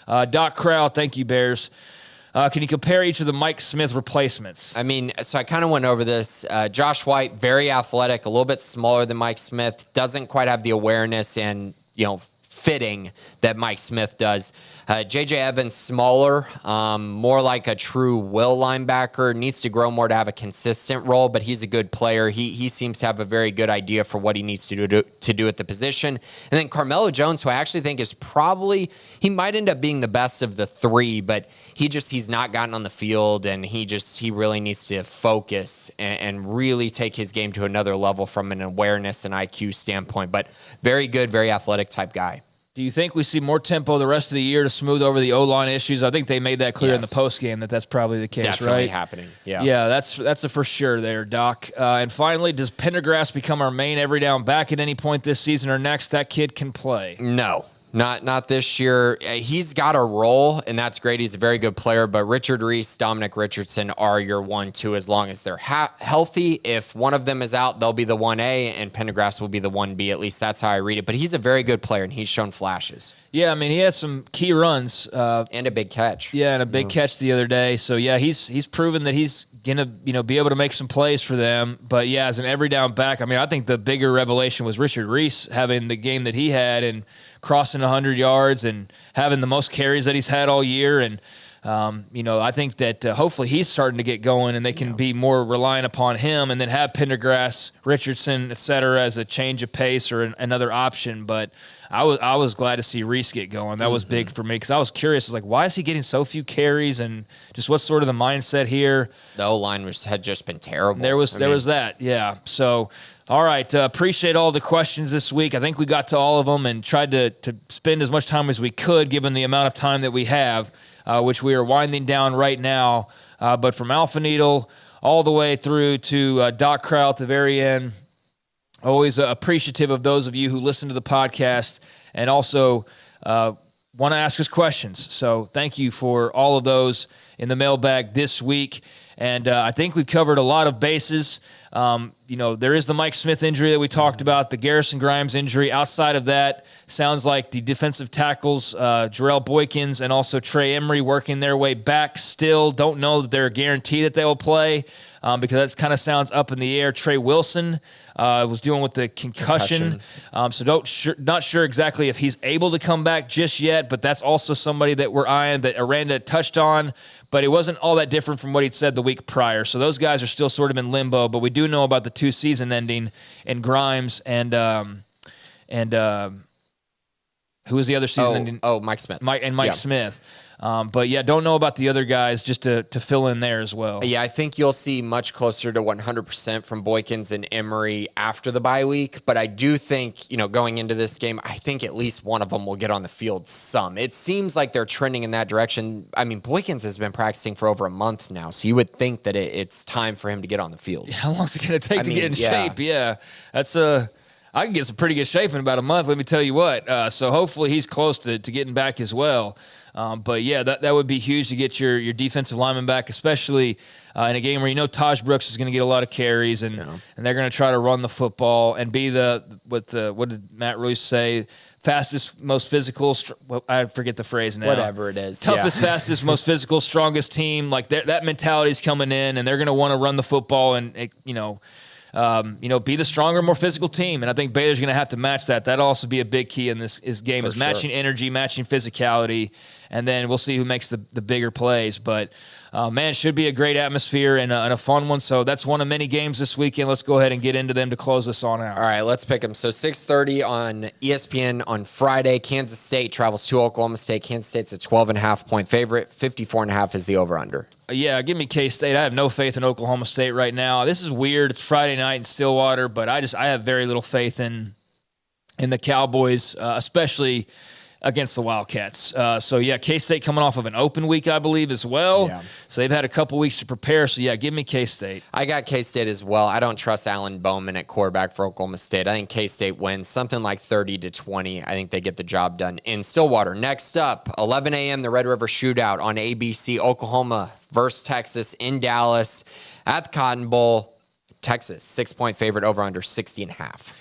Doc Crowell, thank you, Bears. Can you compare each of the Mike Smith replacements? I mean, so I kind of went over this. Josh White, very athletic, a little bit smaller than Mike Smith, doesn't quite have the awareness and, fitting that Mike Smith does. J.J. Evans, smaller, more like a true will linebacker, needs to grow more to have a consistent role, but he's a good player. He seems to have a very good idea for what he needs to do at the position. And then Carmelo Jones, who I actually think is he might end up being the best of the 3, but he's not gotten on the field, and he really needs to focus and really take his game to another level from an awareness and IQ standpoint. But very good, very athletic type guy. Do you think we see more tempo the rest of the year to smooth over the O-line issues? I think they made that clear in the postgame that's probably the case, Definitely right? Happening, yeah. Yeah, that's a for sure there, Doc. And finally, does Pendergrass become our main every down back at any point this season or next? That kid can play. No. Not this year. He's got a role, and that's great. He's a very good player, but Richard Reese, Dominic Richardson are your 1-2 as long as they're healthy. If one of them is out, they'll be the 1A, and Pendergrass will be the 1B. At least that's how I read it. But he's a very good player, and he's shown flashes. Yeah, I mean, he had some key runs. And a big catch. Yeah, and a big catch the other day. So, yeah, he's proven that he's going to be able to make some plays for them. But, yeah, as an every down back, I mean, I think the bigger revelation was Richard Reese having the game that he had and crossing 100 yards and having the most carries that he's had all year. And, I think that hopefully he's starting to get going and they can be more reliant upon him and then have Pendergrass, Richardson, et cetera, as a change of pace or another option. But I was glad to see Reese get going. That was big for me because I was curious. Why is he getting so few carries and just what's sort of the mindset here? The O-line had just been terrible. There was that, yeah. So, all right, appreciate all the questions this week. I think we got to all of them and tried to spend as much time as we could given the amount of time that we have, which we are winding down right now. But from Alpha Needle all the way through to Doc Crow at the very end, always appreciative of those of you who listen to the podcast and also want to ask us questions. So thank you for all of those in the mailbag this week. And I think we've covered a lot of bases. There is the Mike Smith injury that we talked about, the Garrison Grimes injury. Outside of that, sounds like the defensive tackles, Jarrell Boykins and also Trey Emery working their way back still. Don't know that they're a guarantee that they will play because that kind of sounds up in the air. Trey Wilson was dealing with the concussion. Not sure exactly if he's able to come back just yet, but that's also somebody that we're eyeing that Aranda touched on. But it wasn't all that different from what he'd said the week prior. So those guys are still sort of in limbo, but we do know about the 2 season ending in Grimes and who was the other season ending? Mike Smith. Mike Smith. But yeah, don't know about the other guys just to fill in there as well. Yeah, I think you'll see much closer to 100% from Boykins and Emery after the bye week. But I do think, going into this game, I think at least one of them will get on the field some. It seems like they're trending in that direction. I mean, Boykins has been practicing for over a month now, so you would think that it's time for him to get on the field. Yeah, how long is it going to take to get in shape? Yeah, that's I can get some pretty good shape in about a month, let me tell you what. So hopefully he's close to getting back as well. But yeah, that would be huge to get your defensive lineman back, especially in a game where Taj Brooks is going to get a lot of carries and they're going to try to run the football and be what did Matt Royce say? Fastest, most physical. I forget the phrase now. Whatever it is, toughest, fastest, most physical, strongest team. Like that mentality is coming in, and they're going to want to run the football and be the stronger, more physical team. And I think Baylor's going to have to match that. That'll also be a big key in this game is matching energy, matching physicality, and then we'll see who makes the bigger plays. But, man, should be a great atmosphere and a fun one. So that's one of many games this weekend. Let's go ahead and get into them to close this on out. All right, let's pick them. So 6:30 on ESPN on Friday. Kansas State travels to Oklahoma State. Kansas State's a 12.5-point favorite. 54.5 is the over-under. Yeah, give me K-State. I have no faith in Oklahoma State right now. This is weird. It's Friday night in Stillwater, but I have very little faith in the Cowboys, especially against the Wildcats. So, yeah, K-State coming off of an open week, I believe, as well. Yeah. So they've had a couple weeks to prepare. So, yeah, give me K-State. I got K-State as well. I don't trust Alan Bowman at quarterback for Oklahoma State. I think K-State wins something like 30-20. I think they get the job done in Stillwater. Next up, 11 a.m., the Red River Shootout on ABC. Oklahoma versus Texas in Dallas at the Cotton Bowl. Texas, 6-point favorite, over under 60.5.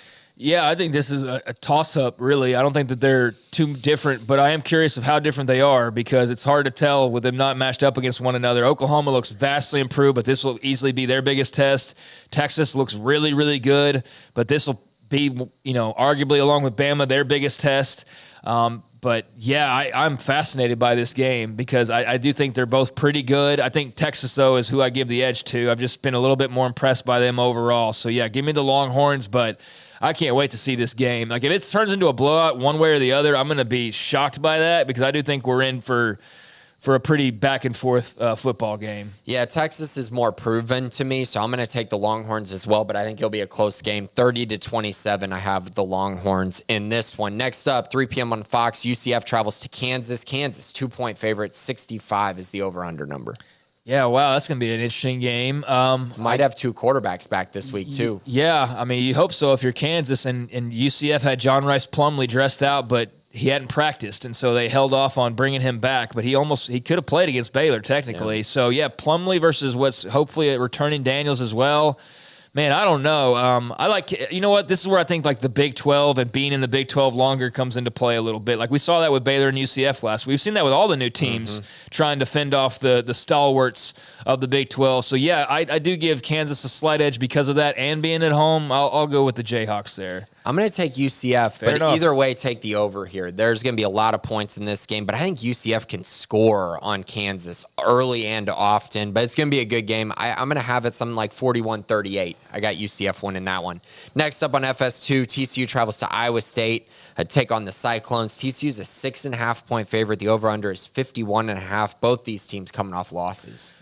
Yeah, I think this is a toss-up, really. I don't think that they're too different, but I am curious of how different they are because it's hard to tell with them not matched up against one another. Oklahoma looks vastly improved, but this will easily be their biggest test. Texas looks really, really good, but this will be, arguably along with Bama, their biggest test. But, yeah, I'm fascinated by this game because I do think they're both pretty good. I think Texas, though, is who I give the edge to. I've just been a little bit more impressed by them overall. So, yeah, give me the Longhorns, but I can't wait to see this game. Like, if it turns into a blowout one way or the other, I'm going to be shocked by that because I do think we're in for a pretty back-and-forth football game. Yeah, Texas is more proven to me, so I'm going to take the Longhorns as well, but I think it'll be a close game. 30-27, I have the Longhorns in this one. Next up, 3 p.m. on Fox, UCF travels to Kansas. Kansas, 2-point favorite, 65 is the over-under number. Yeah, wow, that's going to be an interesting game. Might have 2 quarterbacks back this week, too. Yeah, I mean, you hope so if you're Kansas, and UCF had John Rice Plumlee dressed out, but he hadn't practiced, and so they held off on bringing him back. But he could have played against Baylor technically. Yeah. So yeah, Plumlee versus what's hopefully a returning Daniels as well. Man, I don't know. I like, you know what? This is where I think like the Big 12 and being in the Big 12 longer comes into play a little bit. Like we saw that with Baylor and UCF last week. We've seen that with all the new teams trying to fend off the stalwarts of the Big 12. So yeah, I do give Kansas a slight edge because of that, and being at home, I'll go with the Jayhawks there. I'm going to take UCF, Fair enough. Either way, take the over here. There's going to be a lot of points in this game, but I think UCF can score on Kansas early and often, but it's going to be a good game. I'm going to have it something like 41-38. I got UCF winning that one. Next up on FS2, TCU travels to Iowa State to take on the Cyclones. TCU is a 6.5-point favorite. The over-under is 51.5. Both these teams coming off losses.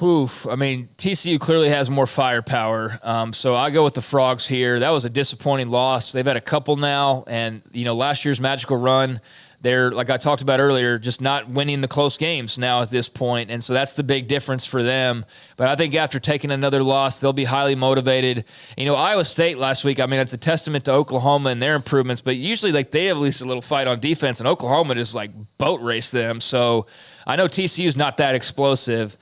Oof. I mean, TCU clearly has more firepower, so I go with the Frogs here. That was a disappointing loss. They've had a couple now, and, last year's magical run, they're, like I talked about earlier, just not winning the close games now at this point, and so that's the big difference for them. But I think after taking another loss, they'll be highly motivated. Iowa State last week, I mean, it's a testament to Oklahoma and their improvements, but usually, they have at least a little fight on defense, and Oklahoma just, boat race them. So I know TCU's not that explosive,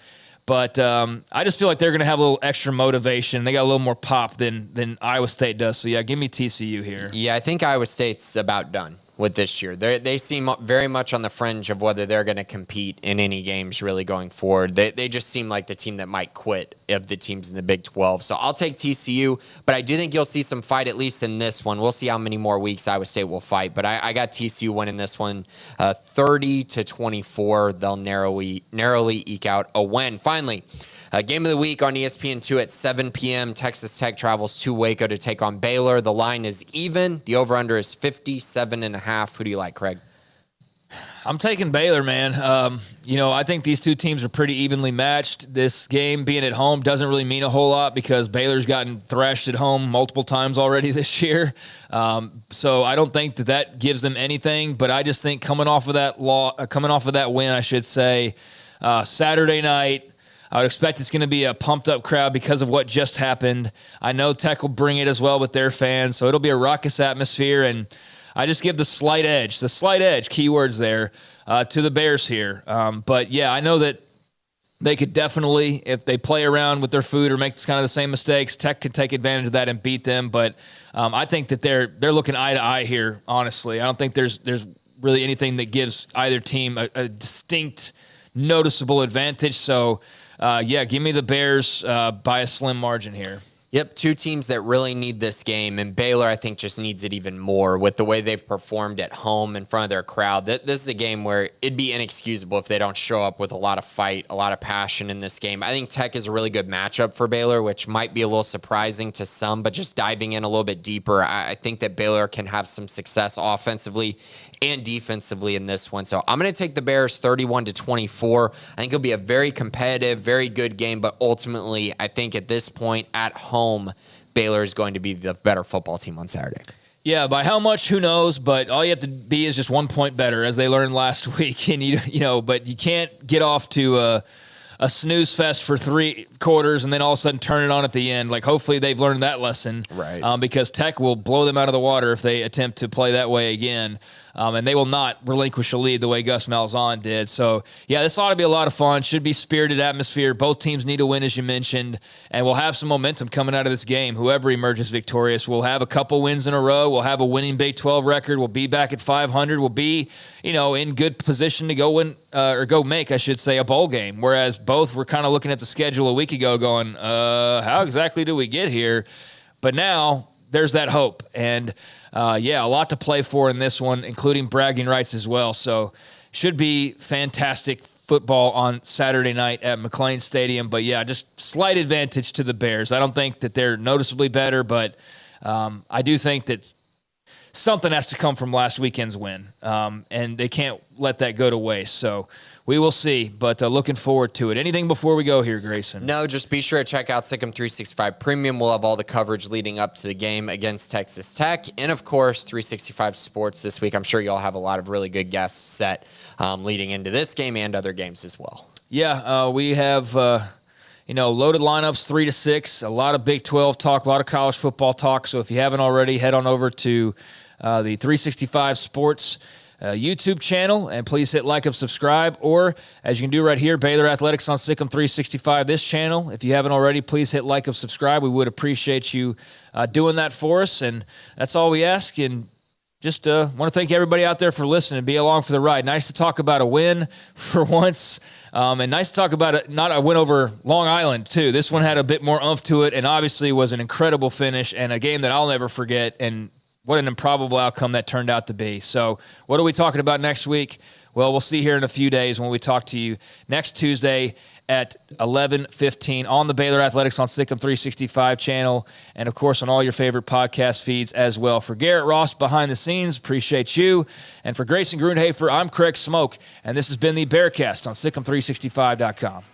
but I just feel like they're going to have a little extra motivation. They got a little more pop than Iowa State does. So, yeah, give me TCU here. Yeah, I think Iowa State's about done with this year. They seem very much on the fringe of whether they're going to compete in any games really going forward. They just seem like the team that might quit of the teams in the Big 12. So I'll take TCU, but I do think you'll see some fight at least in this one. We'll see how many more weeks Iowa State will fight, but I got TCU winning this one 30-24. They'll narrowly eke out a win. Finally, game of the week on ESPN2 at 7 p.m. Texas Tech travels to Waco to take on Baylor. The line is even. The over-under is 57.5. Who do you like, Craig? I'm taking Baylor, man. I think these two teams are pretty evenly matched. This game being at home doesn't really mean a whole lot because Baylor's gotten thrashed at home multiple times already this year. So I don't think that gives them anything. But I just think coming off of that win, I should say, Saturday night, I would expect it's going to be a pumped-up crowd because of what just happened. I know Tech will bring it as well with their fans, so it'll be a raucous atmosphere, and I just give the slight edge, keywords there, to the Bears here. But, yeah, I know that they could definitely, if they play around with their food or make kind of the same mistakes, Tech could take advantage of that and beat them. But I think that they're looking eye to eye here, honestly. I don't think there's really anything that gives either team a distinct, noticeable advantage. So, give me the Bears by a slim margin here. Yep, two teams that really need this game, and Baylor, I think, just needs it even more with the way they've performed at home in front of their crowd. This is a game where it'd be inexcusable if they don't show up with a lot of fight, a lot of passion in this game. I think Tech is a really good matchup for Baylor, which might be a little surprising to some, but just diving in a little bit deeper, I think that Baylor can have some success offensively and defensively in this one. So I'm going to take the Bears 31-24. I think it'll be a very competitive, very good game, but ultimately, I think at this point at home, Baylor is going to be the better football team on Saturday. Yeah, by how much, who knows? But all you have to be is just 1 point better, as they learned last week. And but you can't get off to a snooze fest for 3 quarters and then all of a sudden turn it on at the end. Hopefully they've learned that lesson, right? Because Tech will blow them out of the water if they attempt to play that way again. And they will not relinquish a lead the way Gus Malzahn did. So, yeah, this ought to be a lot of fun. Should be spirited atmosphere. Both teams need to win, as you mentioned. And we'll have some momentum coming out of this game. Whoever emerges victorious, we'll have a couple wins in a row. We'll have a winning Big 12 record. We'll be back at 500. We'll be, in good position to go win or go make, I should say, a bowl game. Whereas both were kind of looking at the schedule a week ago going, how exactly do we get here? But now there's that hope. And a lot to play for in this one, including bragging rights as well. So should be fantastic football on Saturday night at McLean Stadium. But, yeah, just slight advantage to the Bears. I don't think that they're noticeably better, but I do think that something has to come from last weekend's win, and they can't let that go to waste. So we will see, but looking forward to it. Anything before we go here, Grayson? No, just be sure to check out Sikkim 365 Premium. We'll have all the coverage leading up to the game against Texas Tech. And, of course, 365 Sports this week. I'm sure you'll have a lot of really good guests set leading into this game and other games as well. Yeah, we have loaded lineups 3 to 6, a lot of Big 12 talk, a lot of college football talk. So if you haven't already, head on over to the 365 Sports YouTube channel, and please hit like and subscribe, or as you can do right here, Baylor Athletics on Sikkim 365, this channel. If you haven't already, please hit like and subscribe. We would appreciate you doing that for us, and that's all we ask. And just want to thank everybody out there for listening and be along for the ride. Nice to talk about a win for once, and nice to talk about not a win over Long Island, too. This one had a bit more oomph to it, and obviously was an incredible finish and a game that I'll never forget, and what an improbable outcome that turned out to be. So what are we talking about next week? Well, we'll see here in a few days when we talk to you next Tuesday at 11:15 on the Baylor Athletics on Sikkim 365 channel, and, of course, on all your favorite podcast feeds as well. For Garrett Ross behind the scenes, appreciate you. And for Grayson Grundhoefer, I'm Craig Smoak, and this has been the Bearcast on Sikkim365.com.